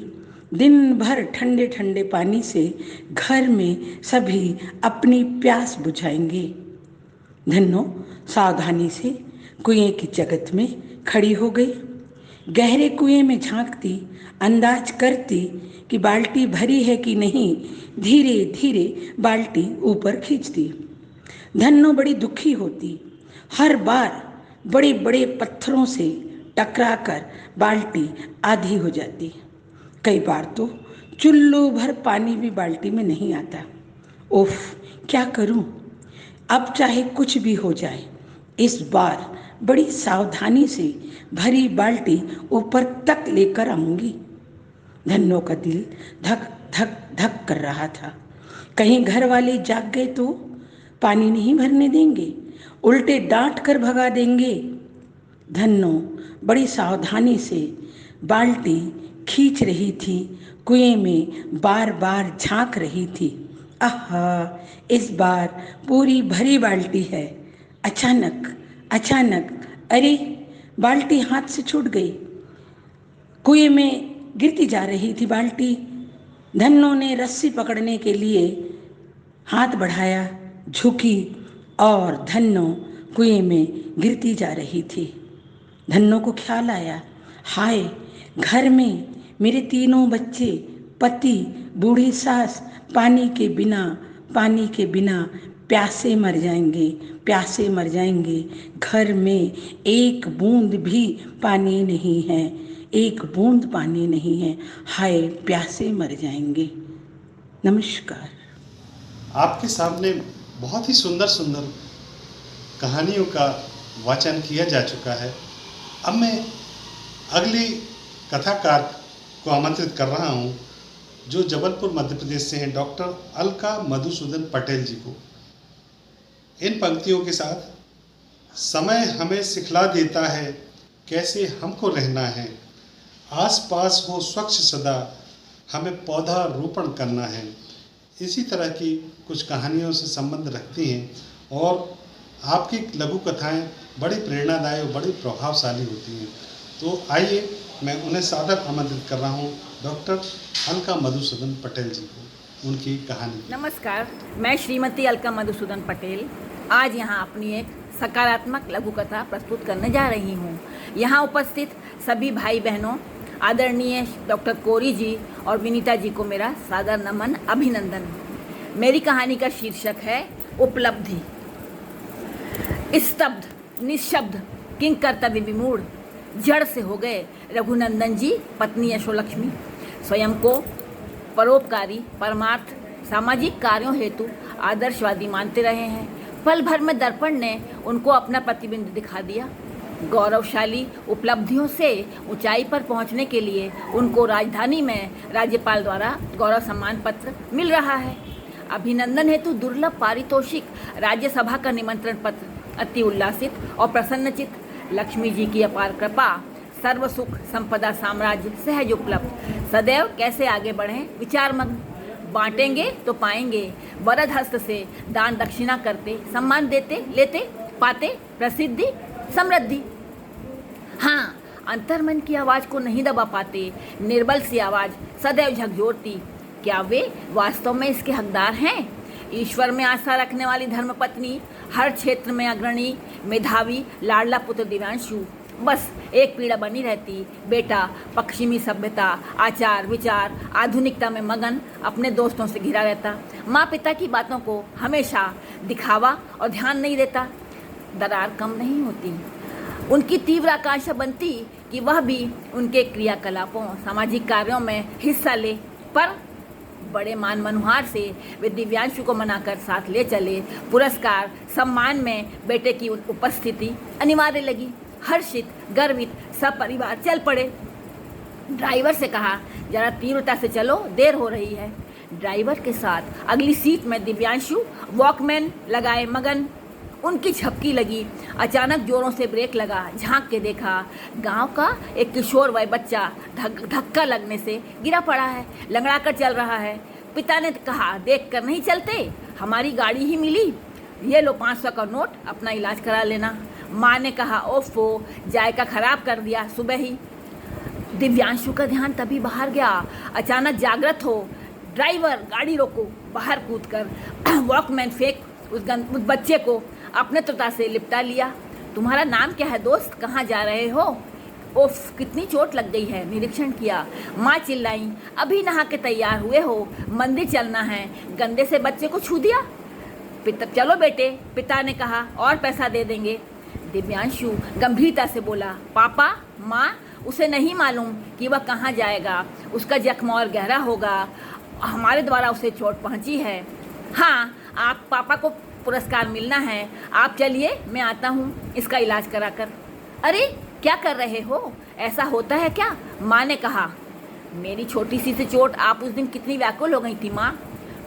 दिन भर ठंडे ठंडे पानी से घर में सभी अपनी प्यास बुझाएंगे। धन्नो सावधानी से कुएं की जगत में खड़ी हो गई। गहरे कुएं में झांकती, अंदाज करती कि बाल्टी भरी है कि नहीं, धीरे धीरे बाल्टी ऊपर खींचती। धन्नो बड़ी दुखी होती। हर बार बड़े बड़े पत्थरों से टकराकर बाल्टी आधी हो जाती। कई बार तो चुल्लू भर पानी भी बाल्टी में नहीं आता। उफ, क्या करूं? अब चाहे कुछ भी हो जाए, इस बार बड़ी सावधानी से भरी बाल्टी ऊपर तक लेकर आऊंगी। धन्नो का दिल धक धक धक कर रहा था। कहीं घर वाले जाग गए तो पानी नहीं भरने देंगे, उल्टे डांट कर भगा देंगे। धन्नो बड़ी सावधानी से बाल्टी खींच रही थी, कुएं में बार बार झांक रही थी। आहा, इस बार पूरी भरी बाल्टी है। अचानक अरे, बाल्टी हाथ से छूट गई। कुएं में गिरती जा रही थी बाल्टी। धन्नो ने रस्सी पकड़ने के लिए हाथ बढ़ाया, झुकी और धन्नो कुएं में गिरती जा रही थी। धन्नो को ख्याल आया, हाय, घर में मेरे तीनों बच्चे, पति, बूढ़ी सास पानी के बिना प्यासे मर जाएंगे। घर में एक बूंद भी पानी नहीं है, एक बूंद पानी नहीं है। हाय, प्यासे मर जाएंगे। नमस्कार। आपके सामने बहुत ही सुंदर सुंदर कहानियों का वाचन किया जा चुका है। अब मैं अगली कथाकार को आमंत्रित कर रहा हूं, जो जबलपुर मध्य प्रदेश से हैं, डॉक्टर अलका मधुसूदन पटेल जी को। इन पंक्तियों के साथ, समय हमें सिखला देता है कैसे हमको रहना है, आसपास हो स्वच्छ सदा, हमें पौधा रोपण करना है। इसी तरह की कुछ कहानियों से संबंध रखती हैं और आपकी लघु कथाएं बड़ी प्रेरणादायी और बड़ी प्रभावशाली होती हैं। तो आइए, मैं उन्हें सादर आमंत्रित कर रहा हूँ, डॉक्टर अलका मधुसूदन पटेल जी को, उनकी कहानी। नमस्कार, मैं श्रीमती अलका मधुसूदन पटेल आज यहाँ अपनी एक सकारात्मक लघु कथा प्रस्तुत करने जा रही हूँ। यहाँ उपस्थित सभी भाई बहनों, आदरणीय डॉक्टर कोरी जी और विनीता जी को मेरा सादर नमन, अभिनंदन। मेरी कहानी का शीर्षक है उपलब्धि। स्तब्ध, निःशब्द, किंग कर्तव्य विमूढ़, जड़ से हो गए रघुनंदन जी पत्नी यशोलक्ष्मी। स्वयं को परोपकारी, परमार्थ, सामाजिक कार्यों हेतु आदर्शवादी मानते रहे हैं। पल भर में दर्पण ने उनको अपना प्रतिबिंब दिखा दिया। गौरवशाली उपलब्धियों से ऊंचाई पर पहुंचने के लिए उनको राजधानी में राज्यपाल द्वारा गौरव सम्मान पत्र मिल रहा है। अभिनंदन हेतु दुर्लभ पारितोषिक, राज्यसभा का निमंत्रण पत्र। अति उल्लासित और प्रसन्नचित, लक्ष्मी जी की अपार कृपा, सर्व सुख संपदा साम्राज्य सहज उपलब्ध। सदैव कैसे आगे बढ़ें विचारमग्न, बांटेंगे तो पाएंगे, वरद हस्त से दान दक्षिणा करते, सम्मान देते, लेते, पाते प्रसिद्धि समृद्धि। हाँ, अंतर्मन की आवाज को नहीं दबा पाते, निर्बल सी आवाज सदैव झकझोरती। क्या वे वास्तव में इसके हकदार हैं? ईश्वर में आस्था रखने वाली धर्मपत्नी, हर क्षेत्र में अग्रणी, मेधावी, लाडला पुत्र दिव्यांशु। बस एक पीड़ा बनी रहती, बेटा पश्चिमी सभ्यता, आचार विचार, आधुनिकता में मगन, अपने दोस्तों से घिरा रहता। माँ पिता की बातों को हमेशा दिखावा और ध्यान नहीं देता। दरार कम नहीं होती। उनकी तीव्र आकांक्षा बनती कि वह भी उनके क्रियाकलापों, सामाजिक कार्यों में हिस्सा ले, पर बड़े मान मनुहार से वे दिव्यांशु को मनाकर साथ ले चले। पुरस्कार सम्मान में बेटे की उपस्थिति अनिवार्य लगी। हर्षित गर्वित सब परिवार चल पड़े। ड्राइवर से कहा, जरा तीव्रता से चलो, देर हो रही है। ड्राइवर के साथ अगली सीट में दिव्यांशु वॉकमैन लगाए मगन। उनकी झपकी लगी। अचानक जोरों से ब्रेक लगा। झांक के देखा, गांव का एक किशोर वय बच्चा धक्का लगने से गिरा पड़ा है, लंगड़ा कर चल रहा है। पिता ने कहा, देख कर नहीं चलते, हमारी गाड़ी ही मिली, ये लो 500 का नोट, अपना इलाज करा लेना। माँ ने कहा, ओफो, जायका खराब कर दिया सुबह ही। दिव्यांशु का ध्यान तभी बाहर गया। अचानक जागृत हो, ड्राइवर गाड़ी रोको, बाहर कूदकर वॉकमैन फेंक उस बच्चे को अपने त्वचा से लिपटा लिया। तुम्हारा नाम क्या है दोस्त, कहाँ जा रहे हो? ओफ, कितनी चोट लग गई है, निरीक्षण किया। माँ चिल्लाई, अभी नहा के तैयार हुए हो, मंदिर चलना है, गंदे से बच्चे को छू दिया। चलो बेटे, पिता ने कहा, और पैसा दे देंगे। दिव्यांशु गंभीरता से बोला, पापा माँ, उसे नहीं मालूम कि वह कहाँ जाएगा, उसका जख्म और गहरा होगा, हमारे द्वारा उसे चोट पहुँची है। हाँ, आप पापा को पुरस्कार मिलना है, आप चलिए, मैं आता हूँ इसका इलाज कराकर। अरे क्या कर रहे हो, ऐसा होता है क्या? माँ ने कहा। मेरी छोटी सी चोट आप उस दिन कितनी व्याकुल हो गई थी माँ।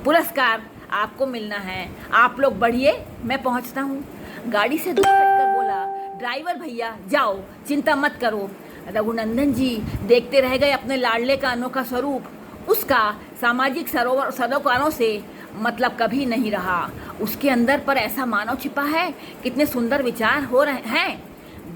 पुरस्कार आपको मिलना है, आप लोग बढ़िए, मैं पहुँचता हूँ। गाड़ी से दूर हटकर बोला, ड्राइवर भैया जाओ, चिंता मत करो। रघुनंदन जी देखते रह गए अपने लाडले का अनोखा स्वरूप। उसका सामाजिक सरोकारों से मतलब कभी नहीं रहा। उसके अंदर पर ऐसा मानव छिपा है, कितने सुंदर विचार हो रहे हैं।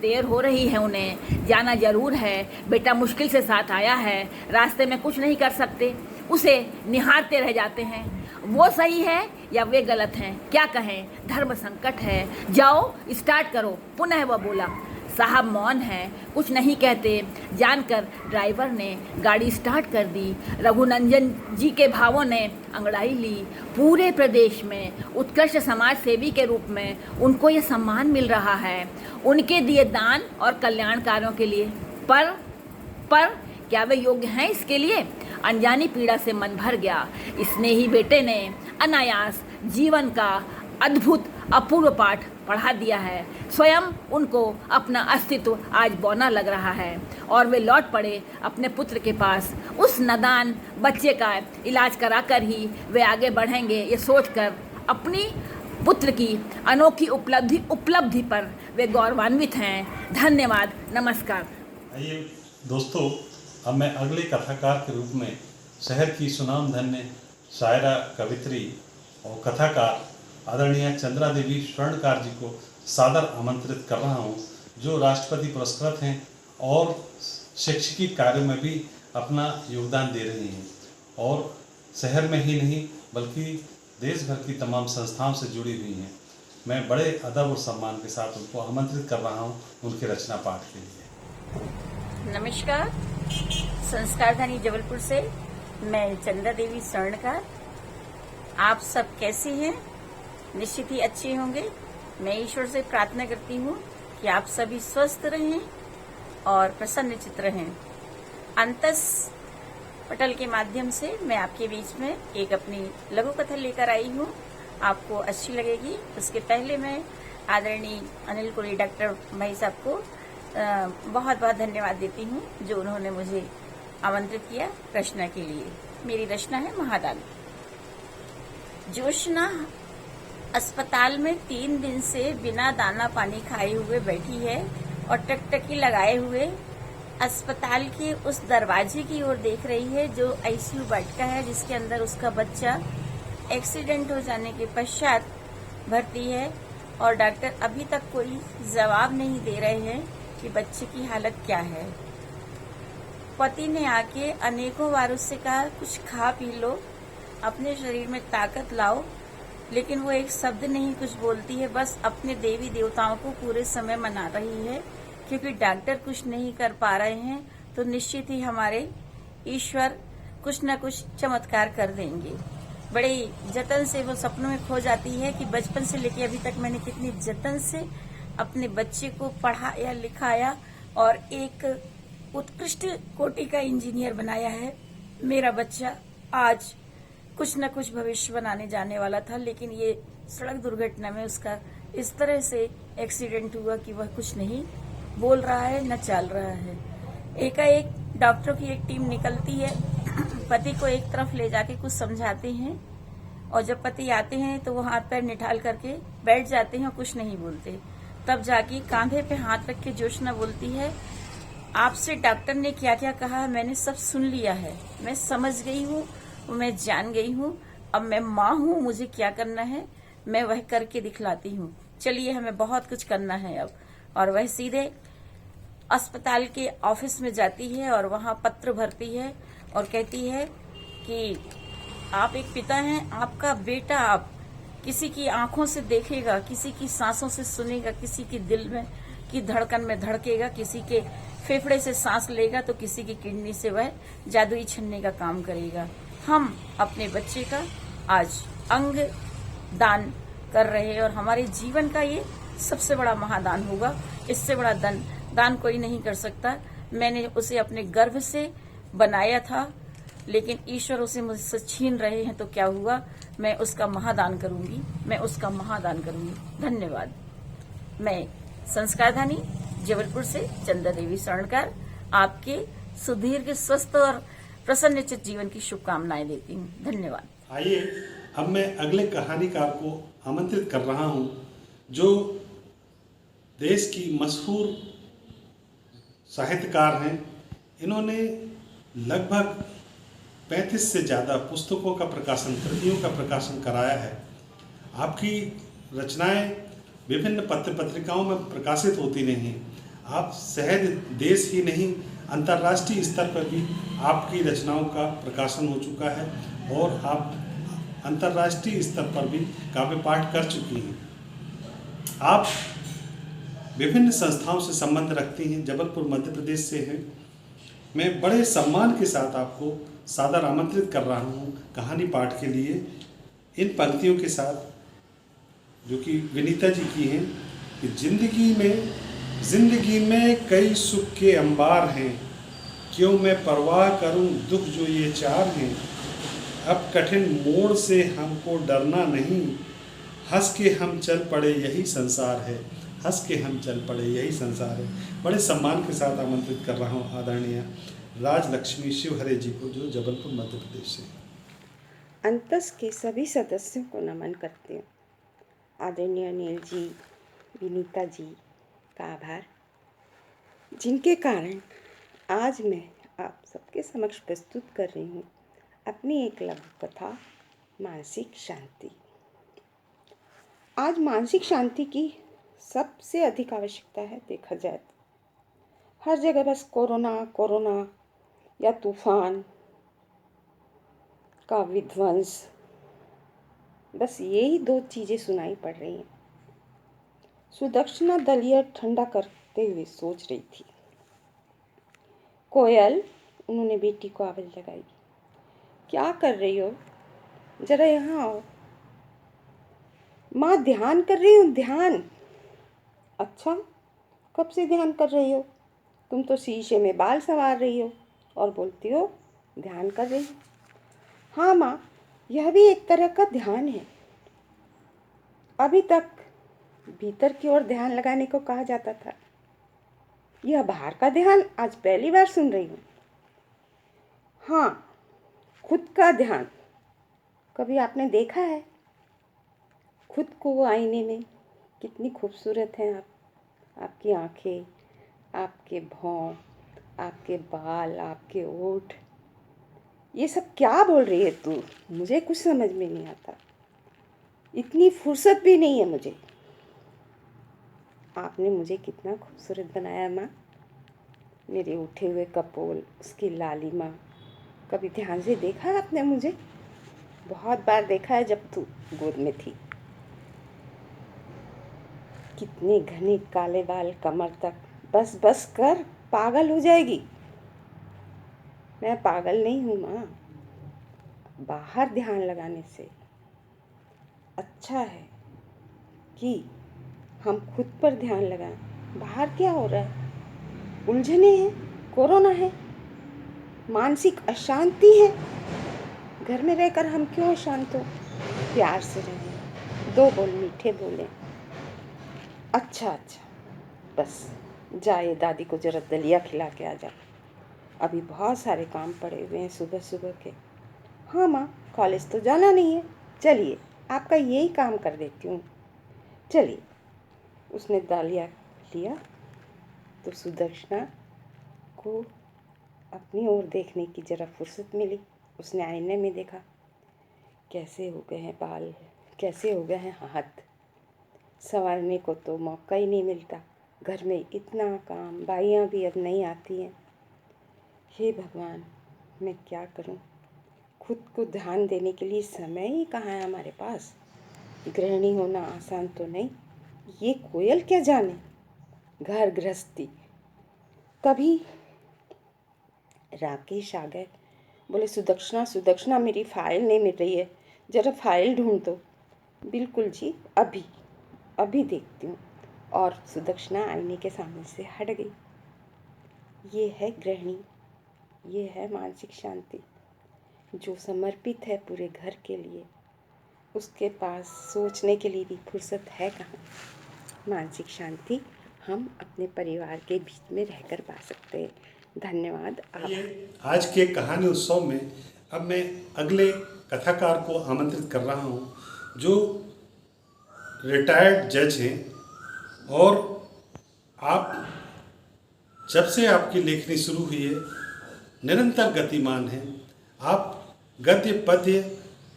देर हो रही है, उन्हें जाना जरूर है। बेटा मुश्किल से साथ आया है, रास्ते में कुछ नहीं कर सकते, उसे निहारते रह जाते हैं। वो सही है या वे गलत हैं, क्या कहें, धर्म संकट है। जाओ स्टार्ट करो, पुनः वह बोला। साहब मौन है, कुछ नहीं कहते जानकर ड्राइवर ने गाड़ी स्टार्ट कर दी। रघुनंदन जी के भावों ने अंगड़ाई ली। पूरे प्रदेश में उत्कृष्ट समाज सेवी के रूप में उनको ये सम्मान मिल रहा है, उनके दिए दान और कल्याण कार्यों के लिए। पर क्या वे योग्य हैं इसके लिए? अनजानी पीड़ा से मन भर गया। स्नेही बेटे ने अनायास जीवन का अद्भुत अपूर्व पाठ पढ़ा दिया है। स्वयं उनको अपना अस्तित्व आज बौना लग रहा है और वे लौट पड़े अपने पुत्र के पास। उस नादान बच्चे का इलाज कराकर ही वे आगे बढ़ेंगे, ये सोचकर अपनी पुत्र की अनोखी उपलब्धि पर वे गौरवान्वित हैं। धन्यवाद, नमस्कार। आइए दोस्तों, अब मैं अगले कथाकार के रूप में शहर की सुनामधन्य शायरा, कवित्री और कथाकार आदरणीय चंद्रा देवी स्वर्णकार जी को सादर आमंत्रित कर रहा हूं, जो राष्ट्रपति पुरस्कृत हैं और शैक्षिक कार्यों में भी अपना योगदान दे रही हैं और शहर में ही नहीं बल्कि देश भर की तमाम संस्थाओं से जुड़ी हुई हैं। मैं बड़े अदब और सम्मान के साथ उनको आमंत्रित कर रहा हूं उनके रचना पाठ के लिए। नमस्कार, संस्कार धनी जबलपुर से मैं चंद्रा देवी स्वर्णकार। आप सब कैसे हैं? निश्चित ही अच्छे होंगे। मैं ईश्वर से प्रार्थना करती हूँ कि आप सभी स्वस्थ रहें और प्रसन्नचित्त रहें। अंतस पटल के माध्यम से मैं आपके बीच में एक अपनी लघु कथा लेकर आई हूँ, आपको अच्छी लगेगी। उसके पहले मैं आदरणीय अनिल कुरी डॉक्टर भाई साहब को बहुत बहुत धन्यवाद देती हूँ, जो उन्होंने मुझे आमंत्रित किया रचना के लिए। मेरी रचना है महादान। जोशना अस्पताल में 3 दिन से बिना दाना पानी खाए हुए बैठी है और टकटकी लगाए हुए अस्पताल के उस दरवाजे की ओर देख रही है जो आईसीयू वाटिका है, जिसके अंदर उसका बच्चा एक्सीडेंट हो जाने के पश्चात भर्ती है और डॉक्टर अभी तक कोई जवाब नहीं दे रहे हैं कि बच्चे की हालत क्या है। पति ने आके अनेकों बार उससे कहा, कुछ खा पी लो, अपने शरीर में ताकत लाओ, लेकिन वो एक शब्द नहीं कुछ बोलती है, बस अपने देवी देवताओं को पूरे समय मना रही है। क्योंकि डॉक्टर कुछ नहीं कर पा रहे हैं तो निश्चित ही हमारे ईश्वर कुछ न कुछ चमत्कार कर देंगे। बड़े जतन से वो सपनों में खो जाती है कि बचपन से लेकर अभी तक मैंने कितनी जतन से अपने बच्चे को पढ़ाया लिखाया और एक उत्कृष्ट कोटि का इंजीनियर बनाया है। मेरा बच्चा आज कुछ न कुछ भविष्य बनाने जाने वाला था, लेकिन ये सड़क दुर्घटना में उसका इस तरह से एक्सीडेंट हुआ कि वह कुछ नहीं बोल रहा है न चल रहा है। एकाएक डॉक्टरों की एक टीम निकलती है, पति को एक तरफ ले जाके कुछ समझाते हैं और जब पति आते हैं तो वो हाथ पैर निठाल करके बैठ जाते हैं और कुछ नहीं बोलते। तब जाके कांधे पे हाथ रख के जोशना बोलती है, आपसे डॉक्टर ने क्या क्या कहा मैंने सब सुन लिया है, मैं समझ गई हूँ, मैं जान गई हूँ। अब मैं माँ हूँ, मुझे क्या करना है मैं वह करके दिखलाती हूँ। चलिए, हमें बहुत कुछ करना है अब। और वह सीधे अस्पताल के ऑफिस में जाती है और वहाँ पत्र भरती है और कहती है कि आप एक पिता हैं, आपका बेटा आप किसी की आंखों से देखेगा, किसी की सांसों से सुनेगा, किसी की दिल में की धड़कन में धड़केगा, किसी के फेफड़े से सांस लेगा तो किसी की किडनी से वह जादुई छन्ने का काम करेगा। हम अपने बच्चे का आज अंग दान कर रहे हैं और हमारे जीवन का ये सबसे बड़ा महादान होगा। इससे बड़ा दान कोई नहीं कर सकता। मैंने उसे अपने गर्भ से बनाया था, लेकिन ईश्वर उसे मुझसे छीन रहे हैं तो क्या हुआ, मैं उसका महादान करूंगी, मैं उसका महादान करूंगी। धन्यवाद। मैं संस्कारधानी जबलपुर से चंदा देवी स्वर्णकार आपके सुदीर्घ स्वस्थ और प्रसन्नचित जीवन की शुभकामनाएं देती हूँ। धन्यवाद। आइए अब मैं अगले कहानीकार को आमंत्रित कर रहा हूं, जो देश की मशहूर साहित्यकार हैं। इन्होंने लगभग 35 से ज़्यादा पुस्तकों का प्रकाशन, कृतियों का प्रकाशन कराया है। आपकी रचनाएं विभिन्न पत्र पत्रिकाओं में प्रकाशित होती नहीं। आप सहज देश ही नहीं, अंतर्राष्ट्रीय स्तर पर भी आपकी रचनाओं का प्रकाशन हो चुका है और आप अंतर्राष्ट्रीय स्तर पर भी काव्य पाठ कर चुकी हैं। आप विभिन्न संस्थाओं से संबंध रखती हैं, जबलपुर मध्य प्रदेश से हैं। मैं बड़े सम्मान के साथ आपको सादर आमंत्रित कर रहा हूँ कहानी पाठ के लिए, इन पंक्तियों के साथ जो कि विनीता जी की हैं कि जिंदगी में कई सुख के अंबार हैं, क्यों मैं परवाह करूं दुख जो ये चार हैं। अब कठिन मोड़ से हमको डरना नहीं, हंस के हम चल पड़े यही संसार है, हंस के हम चल पड़े यही संसार है। बड़े सम्मान के साथ आमंत्रित कर रहा हूँ आदरणीय राजलक्ष्मी शिवहरे जी को, जो जबलपुर मध्य प्रदेश से। अंतस के सभी सदस्यों को नमन करती हूँ। आदरणीय अनिल जी, विनीता जी का आभार, जिनके कारण आज मैं आप सबके समक्ष प्रस्तुत कर रही हूँ अपनी एक लघु कथा मानसिक शांति। आज मानसिक शांति की सबसे अधिक आवश्यकता है। देखा जाए तो हर जगह बस कोरोना या तूफान का विध्वंस, बस यही दो चीज़ें सुनाई पड़ रही हैं। सुदक्षिणा दलिया ठंडा करते हुए सोच रही थी। कोयल, उन्होंने बेटी को आवाज़ लगाई, क्या कर रही हो, जरा यहाँ आओ। माँ, ध्यान कर रही हूँ, ध्यान। अच्छा, कब से ध्यान कर रही हो? तुम तो शीशे में बाल संवार रही हो और बोलती हो ध्यान कर रही हो। हाँ माँ, यह भी एक तरह का ध्यान है। अभी तक भीतर की ओर ध्यान लगाने को कहा जाता था, यह बाहर का ध्यान आज पहली बार सुन रही हूँ। हाँ, खुद का ध्यान। कभी आपने देखा है खुद को आईने में? कितनी खूबसूरत हैं आप, आपकी आंखें, आपके भौं, आपके बाल, आपके ओठ। ये सब क्या बोल रही है तू? मुझे कुछ समझ में नहीं आता, इतनी फुर्सत भी नहीं है मुझे। आपने मुझे कितना खूबसूरत बनाया माँ, मेरे उठे हुए कपोल, उसकी लालिमा। कभी ध्यान से देखा आपने मुझे? बहुत बार देखा है जब तू गोद में थी। कितने घने काले बाल कमर तक। बस बस कर, पागल हो जाएगी। मैं पागल नहीं हूँ माँ, बाहर ध्यान लगाने से अच्छा है कि हम खुद पर ध्यान लगाएं। बाहर क्या हो रहा है? उलझने हैं, कोरोना है, मानसिक अशांति है। घर में रहकर हम क्यों अशांत हो? प्यार से रहें, दो बोल मीठे बोलें। अच्छा, बस जा, ये दादी को जरा दलिया खिला के आ जा, अभी बहुत सारे काम पड़े हुए हैं सुबह सुबह के। हाँ माँ, कॉलेज तो जाना नहीं है, चलिए आपका यही काम कर देती हूँ, चलिए। उसने दलिया लिया तो सुदक्षिणा को अपनी ओर देखने की जरा फुर्सत मिली। उसने आईने में देखा, कैसे हो गए हैं बाल, कैसे हो गए हैं हाथ, संवारने को तो मौका ही नहीं मिलता। घर में इतना काम, बाइयाँ भी अब नहीं आती हैं। हे भगवान, मैं क्या करूं? खुद को ध्यान देने के लिए समय ही कहाँ है हमारे पास। गृहिणी होना आसान तो नहीं, ये कोयल क्या जाने, घर गृहस्थी। तभी राकेश आ गए, बोले सुदक्षिणा, सुदक्षिणा, मेरी फाइल नहीं मिल रही है, जरा फाइल ढूंढ दो। बिल्कुल जी, अभी अभी देखती हूँ। और सुदक्षिणा आईने के सामने से हट गई। ये है गृहिणी, ये है मानसिक शांति। जो समर्पित है पूरे घर के लिए, उसके पास सोचने के लिए भी फुर्सत है कहाँ। मानसिक शांति हम अपने परिवार के बीच में रहकर पा सकते हैं। धन्यवाद। आज के कहानी उत्सव में अब मैं अगले कथाकार को आमंत्रित कर रहा हूँ, जो रिटायर्ड जज हैं और आप जब से आपकी लेखनी शुरू हुई है निरंतर गतिमान हैं। आप गद्य पद्य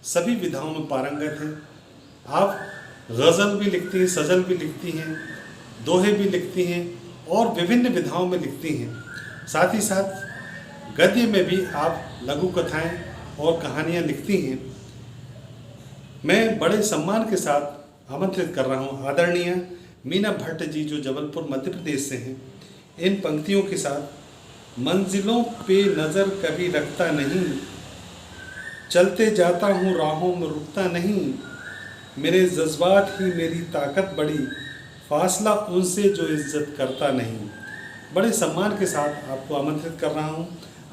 सभी विधाओं में पारंगत हैं। आप गज़ल भी लिखती हैं, सज़ल भी लिखती हैं, दोहे भी लिखती हैं और विभिन्न विधाओं में लिखती हैं। साथ ही साथ गद्य में भी आप लघु कथाएँ और कहानियाँ लिखती हैं। मैं बड़े सम्मान के साथ आमंत्रित कर रहा हूँ आदरणीय मीना भट्ट जी, जो जबलपुर मध्य प्रदेश से हैं। इन पंक्तियों के साथ मंजिलों पे नज़र कभी रखता नहीं, चलते जाता हूँ राहों में रुकता नहीं, मेरे जज्बात ही मेरी ताकत बड़ी, फासला उनसे जो इज्जत करता नहीं। बड़े सम्मान के साथ आपको आमंत्रित कर रहा हूँ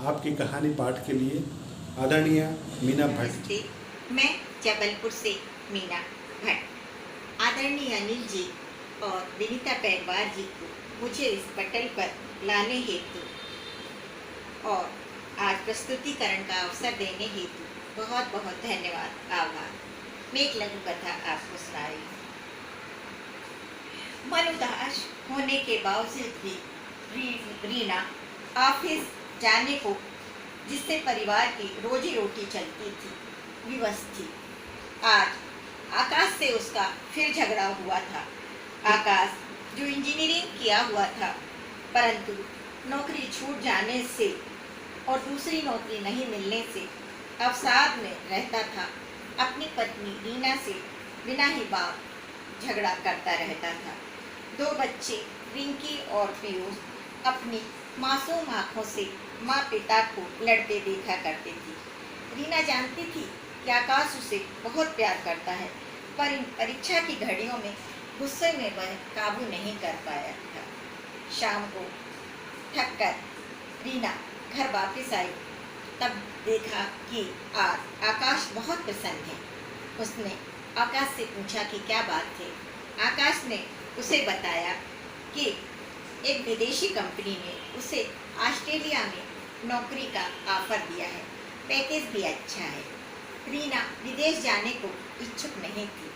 आपकी कहानी पाठ के लिए आदरणीय मीना भट्ट। मैं जबलपुर से मीना भट्ट। आदरणीय अनिल जी और विनीता पैगवार जी को मुझे इस पटल पर लाने हेतु और आज प्रस्तुतिकरण का अवसर देने हेतु बहुत बहुत धन्यवाद, आभार। मैं एक लघु कथा आपको सुना रही हूँ। मन उदास होने के बावजूद भी रीना ऑफिस जाने को, जिससे परिवार की रोजी रोटी चलती थी, विवश थी। आज आकाश से उसका फिर झगड़ा हुआ था। आकाश जो इंजीनियरिंग किया हुआ था, परंतु नौकरी छूट जाने से और दूसरी नौकरी नहीं मिलने से अवसाद में रहता था। अपनी पत्नी रीना से बिना ही बात झगड़ा करता रहता था। 2 बच्चे रिंकी और पीयूष अपनी मासूम आँखों से माँ पिता को लड़ते देखा करते थे। रीना जानती थी कि आकाश उसे बहुत प्यार करता है, पर इन परीक्षा की घड़ियों में गुस्से में वह काबू नहीं कर पाया था। शाम को थक कर रीना घर वापस आई, तब देखा कि आज आकाश बहुत प्रसन्न है। उसने आकाश से पूछा कि क्या बात है। आकाश ने उसे बताया कि एक विदेशी कंपनी ने उसे ऑस्ट्रेलिया में नौकरी का ऑफर दिया है, पैकेज भी अच्छा है। रीना विदेश जाने को इच्छुक नहीं थी।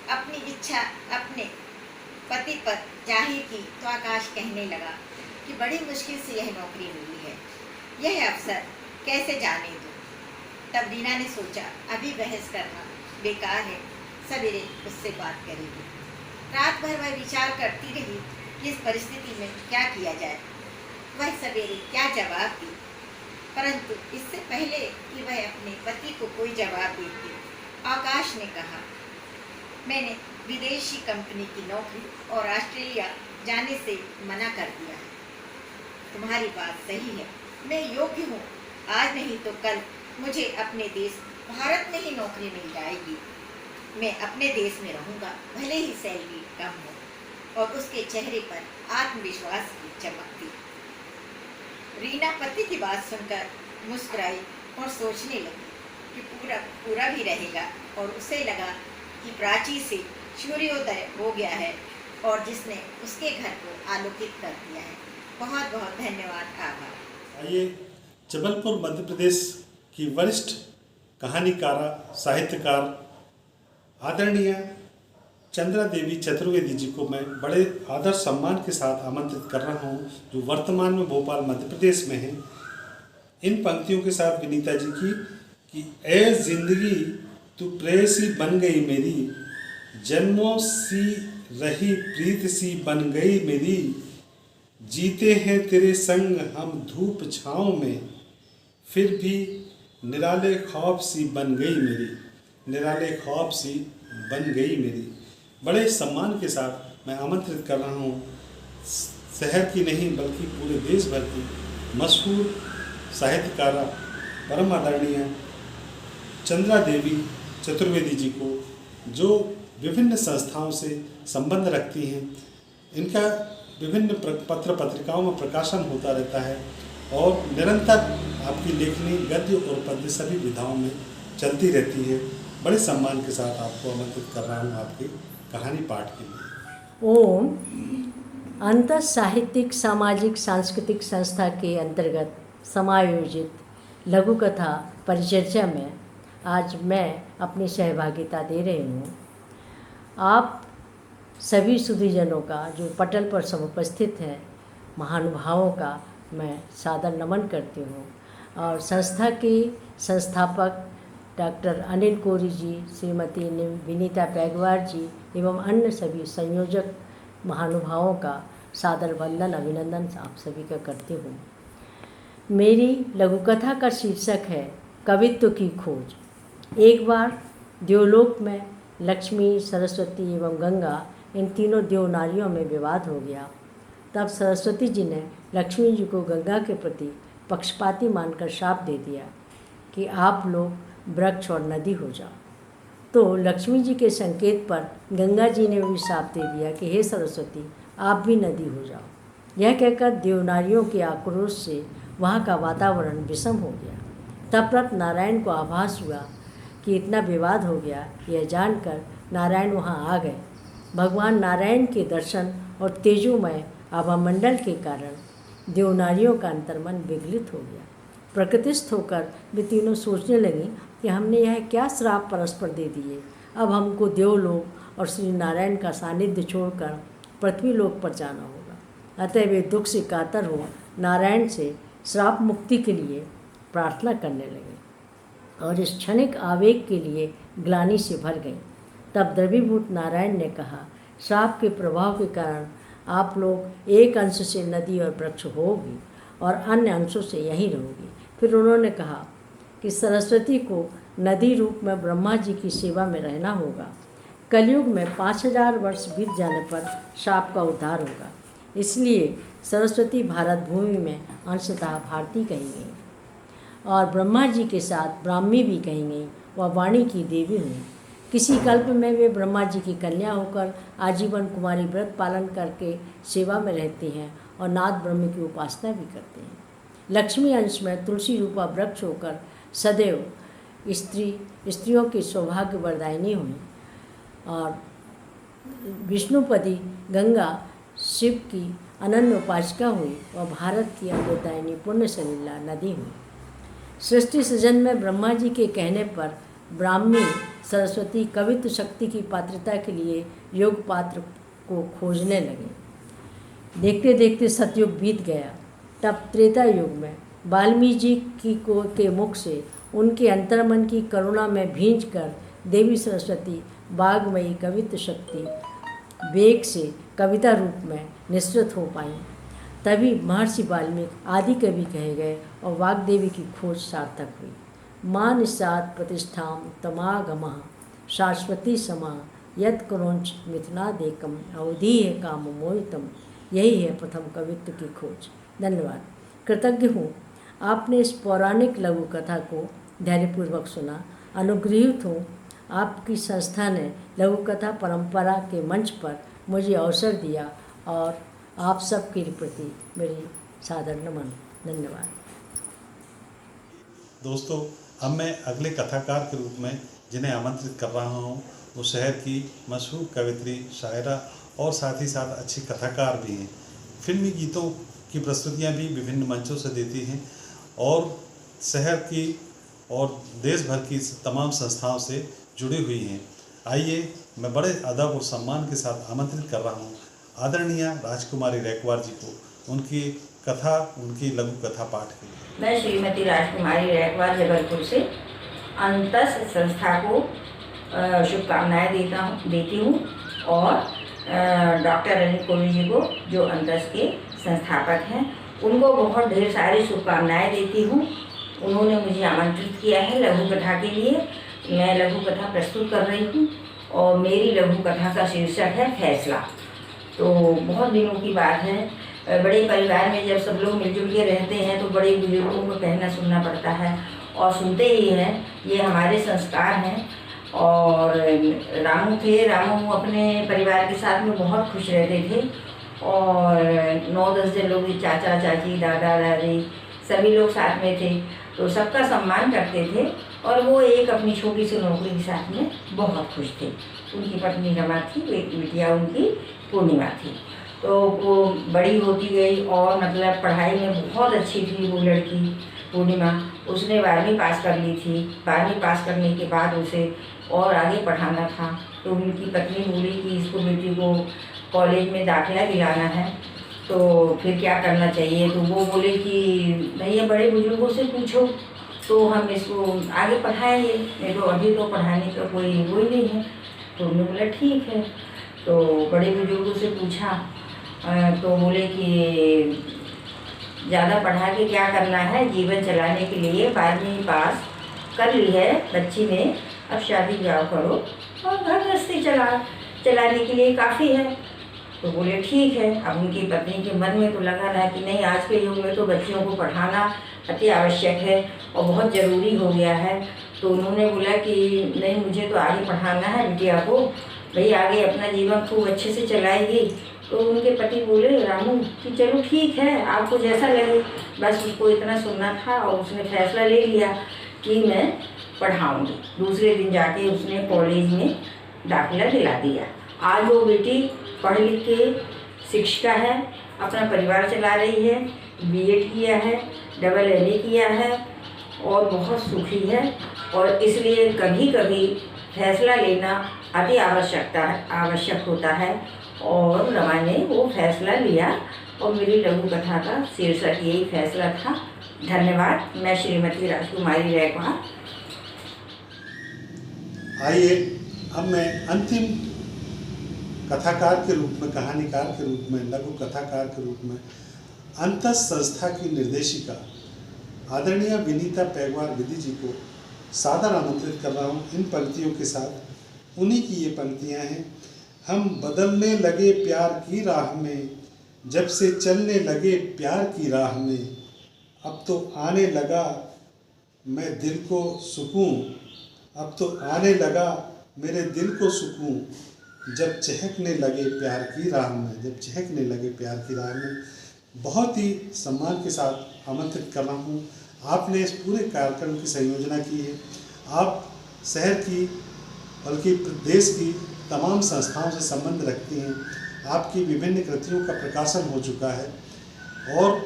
अपनी इच्छा अपने पति पर जाहिर की तो आकाश कहने लगा कि बड़ी मुश्किल से यह नौकरी मिली है, यह अवसर कैसे जाने दूँ। तब रीना ने सोचा अभी बहस करना बेकार है, सवेरे उससे बात करेगी। रात भर वह विचार करती रही कि इस परिस्थिति में क्या किया जाए, वह सवेरे क्या जवाब दी। परंतु इससे पहले कि वह अपने पति को कोई जवाब देती, आकाश ने कहा, मैंने विदेशी कंपनी की नौकरी और ऑस्ट्रेलिया जाने से मना कर दिया है। तुम्हारी बात सही है, मैं योग्य हूँ। आज नहीं तो कल मुझे अपने देश भारत में ही नौकरी मिल जाएगी। मैं अपने देश में रहूँगा, भले ही सैलरी कम हो। और उसके चेहरे पर आत्मविश्वास की चमक थी। रीना पति की बात सुनकर मुस्कुराई और सोचने लगी कि पूरा भी रहेगा। और उसे लगा कि प्राची से सूर्योदय हो गया है और जिसने उसके घर को आलोकित कर दिया है। बहुत बहुत धन्यवाद, आभार। आइए जबलपुर मध्य प्रदेश की वरिष्ठ कहानीकारा साहित्यकार आदरणीय चंद्रा देवी चतुर्वेदी जी को मैं बड़े आदर सम्मान के साथ आमंत्रित कर रहा हूँ, जो वर्तमान में भोपाल मध्य प्रदेश में हैं। इन पंक्तियों के साथ विनीता जी की कि ए जिंदगी तू प्रेयसी बन गई मेरी, जन्मों सी रही प्रीत सी बन गई मेरी, जीते हैं तेरे संग हम धूप छाँव में, फिर भी निराले ख्वाब सी बन गई मेरी, निराले ख्वाब सी बन गई मेरी। बड़े सम्मान के साथ मैं आमंत्रित कर रहा हूँ शहर की नहीं बल्कि पूरे देश भर की मशहूर साहित्यकारा परम आदरणीय चंद्रा देवी चतुर्वेदी जी को, जो विभिन्न संस्थाओं से संबंध रखती हैं। इनका विभिन्न पत्र पत्रिकाओं में प्रकाशन होता रहता है और निरंतर आपकी लेखनी गद्य और पद्य सभी विधाओं में चलती रहती है। बड़े सम्मान के साथ आपको आमंत्रित कर रहा हूँ आपकी कहानी पाठ के लिए। ओम अंतः साहित्यिक सामाजिक सांस्कृतिक संस्था के अंतर्गत समायोजित लघु कथा परिचर्चा में आज मैं अपनी सहभागिता दे रही हूँ। आप सभी सुधीजनों का जो पटल पर समुपस्थित हैं, महानुभावों का मैं सादर नमन करती हूँ और संस्था के संस्थापक डॉक्टर अनिल कोरी जी, श्रीमती विनीता पैगवार जी एवं अन्य सभी संयोजक महानुभावों का सादर वंदन अभिनंदन आप सभी का करती हूँ। मेरी लघुकथा का शीर्षक है कवित्व की खोज। एक बार देवलोक में लक्ष्मी, सरस्वती एवं गंगा इन तीनों देव नारियों में विवाद हो गया। तब सरस्वती जी ने लक्ष्मी जी को गंगा के प्रति पक्षपाती मानकर शाप दे दिया कि आप लोग वृक्ष और नदी हो जाओ। तो लक्ष्मी जी के संकेत पर गंगा जी ने भी शाप दे दिया कि हे सरस्वती, आप भी नदी हो जाओ। यह कहकर देवनारियों के आक्रोश से वहाँ का वातावरण विषम हो गया। तब नारायण को आभास हुआ कि इतना विवाद हो गया। यह जानकर नारायण वहाँ आ गए। भगवान नारायण के दर्शन और तेजोमय आभामंडल के कारण देवनारियों का अंतर्मन विगलित हो गया। प्रकृतिस्थ होकर वे तीनों सोचने लगी कि हमने यह क्या श्राप परस्पर दे दिए। अब हमको देवलोक और श्री नारायण का सानिध्य छोड़कर पृथ्वी लोक पर जाना होगा। अतः वे दुख से कातर हो नारायण से श्राप मुक्ति के लिए प्रार्थना करने लगे और इस क्षणिक आवेग के लिए ग्लानि से भर गई। तब द्रवीभूत नारायण ने कहा, श्राप के प्रभाव के कारण आप लोग एक अंश से नदी और वृक्ष होगी और अन्य अंशों से यहीं रहोगी। फिर उन्होंने कहा कि सरस्वती को नदी रूप में ब्रह्मा जी की सेवा में रहना होगा। कलयुग में 5000 वर्ष बीत जाने पर शाप का उद्धार होगा। इसलिए सरस्वती भारत भूमि में अंशतः भारती कही गई और ब्रह्मा जी के साथ ब्राह्मी भी कही गई। वह वाणी की देवी हुई। किसी कल्प में वे ब्रह्मा जी की कन्या होकर आजीवन कुमारी व्रत पालन करके सेवा में रहती हैं और नाथ ब्रह्म की उपासना भी करते हैं। लक्ष्मी अंश में तुलसी रूपा वृक्ष होकर सदैव स्त्रियों की सौभाग्य वरदायिनी हुई और विष्णुपदी गंगा शिव की अनन्य उपासिका हुई और भारत की अमृतदायिनी पुण्य सलीला नदी हुई। सृष्टि सृजन में ब्रह्मा जी के कहने पर ब्राह्मी सरस्वती कवित्व शक्ति की पात्रता के लिए योग पात्र को खोजने लगे। देखते देखते सतयुग बीत गया। तब त्रेता युग में वाल्मीकि जी के मुख से उनके अंतर्मन की करुणा में भींचकर देवी सरस्वती वाग्मयी कवित्व शक्ति वेग से कविता रूप में निःसृत हो पाई। तभी महर्षि वाल्मीकि आदि कवि कहे गए और वाग्देवी की खोज सार्थक हुई। मां निस्साद प्रतिष्ठाम तमागमः शाश्वती समा यत् करोंच मिथुनादेकम अवधि है काम मोहितम। यही है प्रथम कवित्व की खोज। धन्यवाद। कृतज्ञ हूँ आपने इस पौराणिक लघु कथा को धैर्यपूर्वक सुना। अनुग्रहित हूँ आपकी संस्था ने लघु कथा परंपरा के मंच पर मुझे अवसर दिया और आप सब के प्रति मेरी सादर नमन। धन्यवाद। दोस्तों, अब मैं अगले कथाकार के रूप में जिन्हें आमंत्रित कर रहा हूँ वो शहर की मशहूर कवित्री, शायरा और साथ ही साथ अच्छी कथाकार भी हैं। फिल्मी गीतों की प्रस्तुतियाँ भी विभिन्न मंचों से देती हैं और शहर की और देश भर की तमाम संस्थाओं से जुड़ी हुई हैं। आइए मैं बड़े अदब और सम्मान के साथ आमंत्रित कर रहा हूँ आदरणीय राजकुमारी रैकवार जी को उनकी कथा, उनकी लघु कथा पाठ के लिए। मैं श्रीमती राजकुमारी रैकवार जबलपुर से अंतस संस्था को शुभकामनाएं देती हूँ और डॉक्टर अनिल कोरी जी को जो अंतस के संस्थापक हैं उनको बहुत ढेर सारी शुभकामनाएं देती हूँ। उन्होंने मुझे आमंत्रित किया है लघु कथा के लिए। मैं लघु कथा प्रस्तुत कर रही हूँ और मेरी लघु कथा का शीर्षक है फैसला। तो बहुत दिनों की बात है, बड़े परिवार में जब सब लोग मिलजुल के रहते हैं तो बड़े बुजुर्गों को कहना सुनना पड़ता है और सुनते ही हैं। ये हमारे संस्कार हैं और रामू थे। रामू अपने परिवार के साथ में बहुत खुश रहते थे और 9-10 जन लोग, चाचा चाची दादा दादी सभी लोग साथ में थे, तो सबका सम्मान करते थे और वो एक अपनी छोटी सी नौकरी के साथ में बहुत खुश थे। उनकी पत्नी रमा थी, एक बिटिया उनकी पूर्णिमा थी। तो वो बड़ी होती गई और मतलब पढ़ाई में बहुत अच्छी थी वो लड़की पूर्णिमा। उसने 12वीं पास कर ली थी। 12वीं पास करने के बाद उसे और आगे पढ़ाना था, तो उनकी पत्नी बोली कि इसको बेटी को कॉलेज में दाखिला दिलाना है, तो फिर क्या करना चाहिए। तो वो बोले कि भैया बड़े बुजुर्गों से पूछो तो हम इसको आगे पढ़ाएंगे, नहीं तो अभी तो पढ़ाने का कोई वो ही नहीं है। तो उन्होंने बोला ठीक है। तो बड़े बुजुर्गों से पूछा तो बोले कि ज़्यादा पढ़ा के क्या करना है, जीवन चलाने के लिए 12वीं पास कर ली है बच्ची ने, अब शादी ब्याह करो और घर गृहस्थी चलाने के लिए काफ़ी है। तो बोले ठीक है। अब उनकी पत्नी के मन में तो लगा रहा कि नहीं, आज के युग में तो बच्चियों को पढ़ाना अति आवश्यक है और बहुत ज़रूरी हो गया है। तो उन्होंने बोला कि नहीं, मुझे तो आगे पढ़ाना है बिटिया को, भाई आगे अपना जीवन खूब अच्छे से चलाएगी। तो उनके पति बोले रामू कि चलो ठीक है, आपको जैसा लगे। बस उसको इतना सुनना था और उसने फैसला ले लिया कि मैं पढ़ाऊँगी। दूसरे दिन जाके उसने कॉलेज में दाखिला दिला दिया। आज वो बेटी पढ़ लिख के शिक्षिका है, अपना परिवार चला रही है, बीएड किया है, डबल एमए किया है और बहुत सुखी है। और इसलिए कभी कभी फैसला लेना अति आवश्यक होता है और रमा ने वो फैसला लिया और मेरी लघु कथा का शीर्षक यही फैसला था। धन्यवाद। मैं श्रीमती राजकुमारी रैकवार। आइए अब मैं अंतिम कथाकार के रूप में, कहानीकार के रूप में, लघु कथाकार के रूप में अंतस संस्था की निर्देशिका आदरणीय विनीता पैगवार विधि जी को सादर आमंत्रित कर रहा हूँ इन पंक्तियों के साथ। उन्हीं की ये पंक्तियाँ हैं। हम बदलने लगे प्यार की राह में, जब से चलने लगे प्यार की राह में, अब तो आने लगा मैं दिल को सुकून, अब तो आने लगा मेरे दिल को सुकून, जब चहकने लगे प्यार की राह में, जब चहकने लगे प्यार की राह में। बहुत ही सम्मान के साथ आमंत्रित कर रहा हूँ। आपने इस पूरे कार्यक्रम की संयोजना की है। आप शहर की बल्कि देश की तमाम संस्थाओं से संबंध रखती हैं। आपकी विभिन्न कृतियों का प्रकाशन हो चुका है और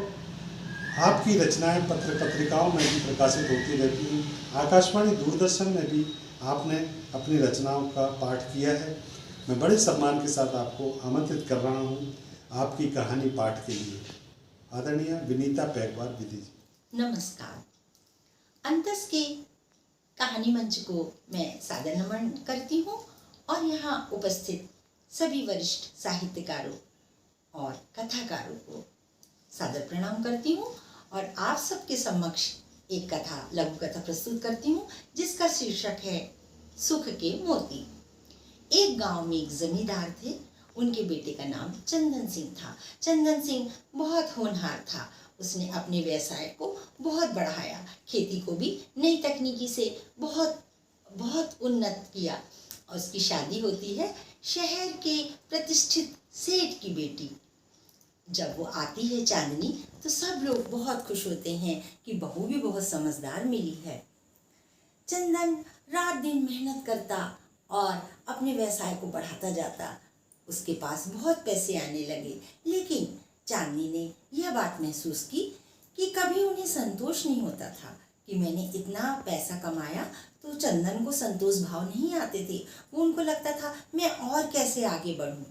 आपकी रचनाएं पत्र पत्रिकाओं में भी प्रकाशित होती रहती हैं। आकाशवाणी दूरदर्शन में भी आपने अपनी रचनाओं का पाठ किया है। मैं बड़े सम्मान के साथ आपको आमंत्रित कर रहा हूँ आपकी कहानी पाठ के लिए। आदरणीय विनीता पैगवार विधि जी। नमस्कार। अंतस के कहानी मंच को मैं सादर नमन करती हूँ और यहाँ उपस्थित सभी वरिष्ठ साहित्यकारों और कथाकारों को सादर प्रणाम करती हूँ और आप सबके समक्ष एक कथा, लघु कथा प्रस्तुत करती हूँ जिसका शीर्षक है सुख के मोती। एक गांव में एक जमींदार थे। उनके बेटे का नाम चंदन सिंह था। चंदन सिंह बहुत होनहार था। उसने अपने व्यवसाय को बहुत बढ़ाया, खेती को भी नई तकनीकी से बहुत उन्नत किया। और उसकी शादी होती है शहर के प्रतिष्ठित सेठ की बेटी। जब वो आती है चांदनी तो सब लोग बहुत खुश होते हैं कि बहू भी बहुत समझदार मिली है। चंदन रात दिन मेहनत करता और अपने व्यवसाय को बढ़ाता जाता। उसके पास बहुत पैसे आने लगे, लेकिन चांदनी ने यह बात महसूस की कि कभी उन्हें संतोष नहीं होता था कि मैंने इतना पैसा कमाया तो चंदन को संतोष भाव नहीं आते थे। वो उनको लगता था मैं और कैसे आगे बढ़ूं।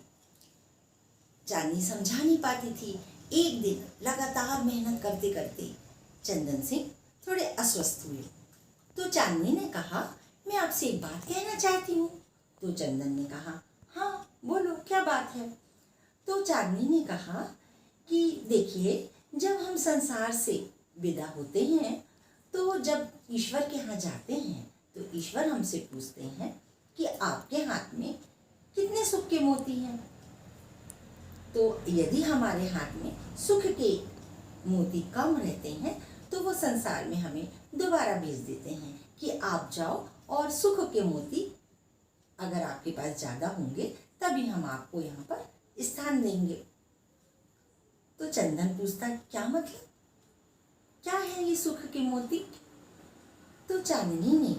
चांदनी समझा नहीं पाती थी। एक दिन लगातार मेहनत करते करते चंदन सिंह थोड़े अस्वस्थ हुए। तो चांदनी ने कहा मैं आपसे एक बात कहना चाहती हूँ। तो चंदन ने कहा हाँ बोलो क्या बात है। तो चांदनी ने कहा कि देखिए, जब हम संसार से विदा होते हैं तो जब ईश्वर के यहाँ जाते हैं तो ईश्वर हमसे पूछते हैं कि आपके हाथ में कितने सुख के मोती हैं। तो यदि हमारे हाथ में सुख के मोती कम रहते हैं तो वो संसार में हमें दोबारा भेज देते हैं कि आप जाओ और सुख के मोती अगर आपके पास ज़्यादा होंगे तभी हम आपको यहाँ पर स्थान देंगे। तो चंदन पूछता, क्या मतलब, क्या है ये सुख के मोती? तो चांदनी ने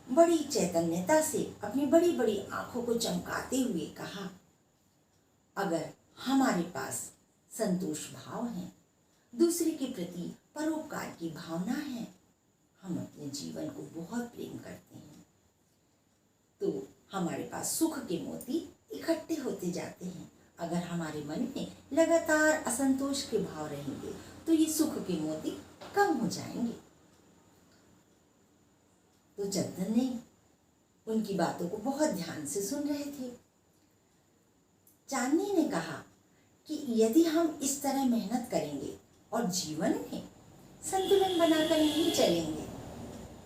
बड़ी चैतन्यता से अपनी बड़ी बड़ी आंखों को चमकाते हुए कहा, अगर हमारे पास संतोष भाव है, दूसरे के प्रति परोपकार की भावना है, हम अपने जीवन को बहुत प्रेम करते हैं, तो हमारे पास सुख के मोती इकट्ठे होते जाते हैं। अगर हमारे मन में लगातार असंतोष के भाव रहेंगे तो ये सुख के मोती कम हो जाएंगे। तो चंदन ने उनकी बातों को बहुत ध्यान से सुन रहे थे। चांदनी ने कहा कि यदि हम इस तरह मेहनत करेंगे और जीवन में संतुलन बनाकर नहीं चलेंगे,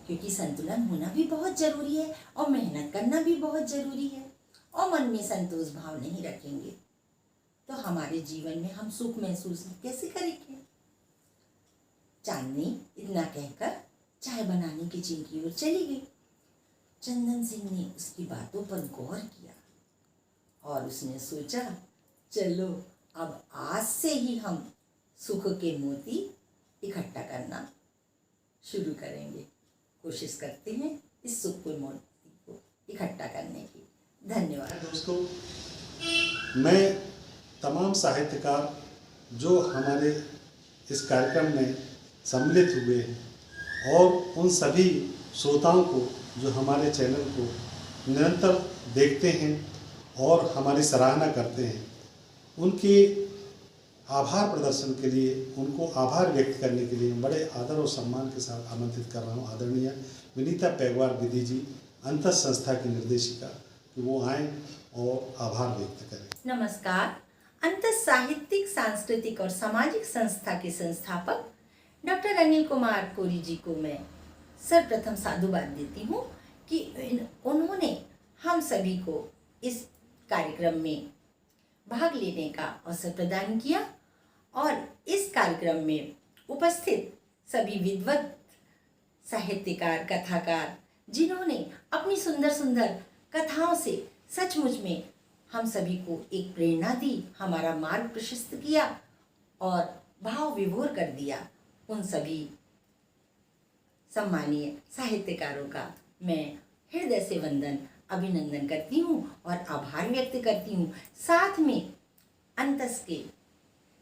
क्योंकि संतुलन होना भी बहुत जरूरी है और मेहनत करना भी बहुत जरूरी है, और मन में संतोष भाव नहीं रखेंगे तो हमारे जीवन में हम सुख महसूस कैसे करेंगे। चांदनी इतना कहकर चाय बनाने की किचन की ओर चली गई। चंदन सिंह ने उसकी बातों पर गौर किया और उसने सोचा, चलो अब आज से ही हम सुख के मोती इकट्ठा करना शुरू करेंगे। कोशिश करते हैं इस सुख के मोती को इकट्ठा करने की। धन्यवाद दोस्तों। मैं तमाम साहित्यकार जो हमारे इस कार्यक्रम में सम्मिलित हुए हैं और उन सभी श्रोताओं को जो हमारे चैनल को निरंतर देखते हैं और हमारी सराहना करते हैं, उनके आभार प्रदर्शन के लिए, उनको आभार व्यक्त करने के लिए बड़े आदर और सम्मान के साथ आमंत्रित कर रहा हूँ आदरणीय विनीता पैगवार दीदी जी, अंतस संस्था की निर्देशिका, कि वो आएँ और आभार व्यक्त करें। नमस्कार। अंतस साहित्यिक, सांस्कृतिक और सामाजिक संस्था के संस्थापक डॉक्टर अनिल कुमार कोरी जी को मैं सर्वप्रथम साधुवाद देती हूँ कि उन्होंने हम सभी को इस कार्यक्रम में भाग लेने का अवसर प्रदान किया और इस कार्यक्रम में उपस्थित सभी विद्वत साहित्यकार, कथाकार, जिन्होंने अपनी सुंदर सुंदर कथाओं से सचमुच में हम सभी को एक प्रेरणा दी, हमारा मार्ग प्रशस्त किया और भाव विभोर कर दिया, उन सभी सम्मानीय साहित्यकारों का मैं हृदय से वंदन, अभिनंदन करती हूँ और आभार व्यक्त करती हूँ। साथ में अंतस के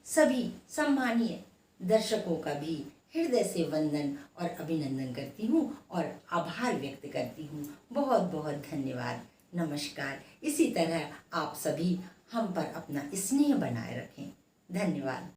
सभी सम्मानीय दर्शकों का भी हृदय से वंदन और अभिनंदन करती हूँ और आभार व्यक्त करती हूँ। बहुत बहुत धन्यवाद। नमस्कार। इसी तरह आप सभी हम पर अपना स्नेह बनाए रखें। धन्यवाद।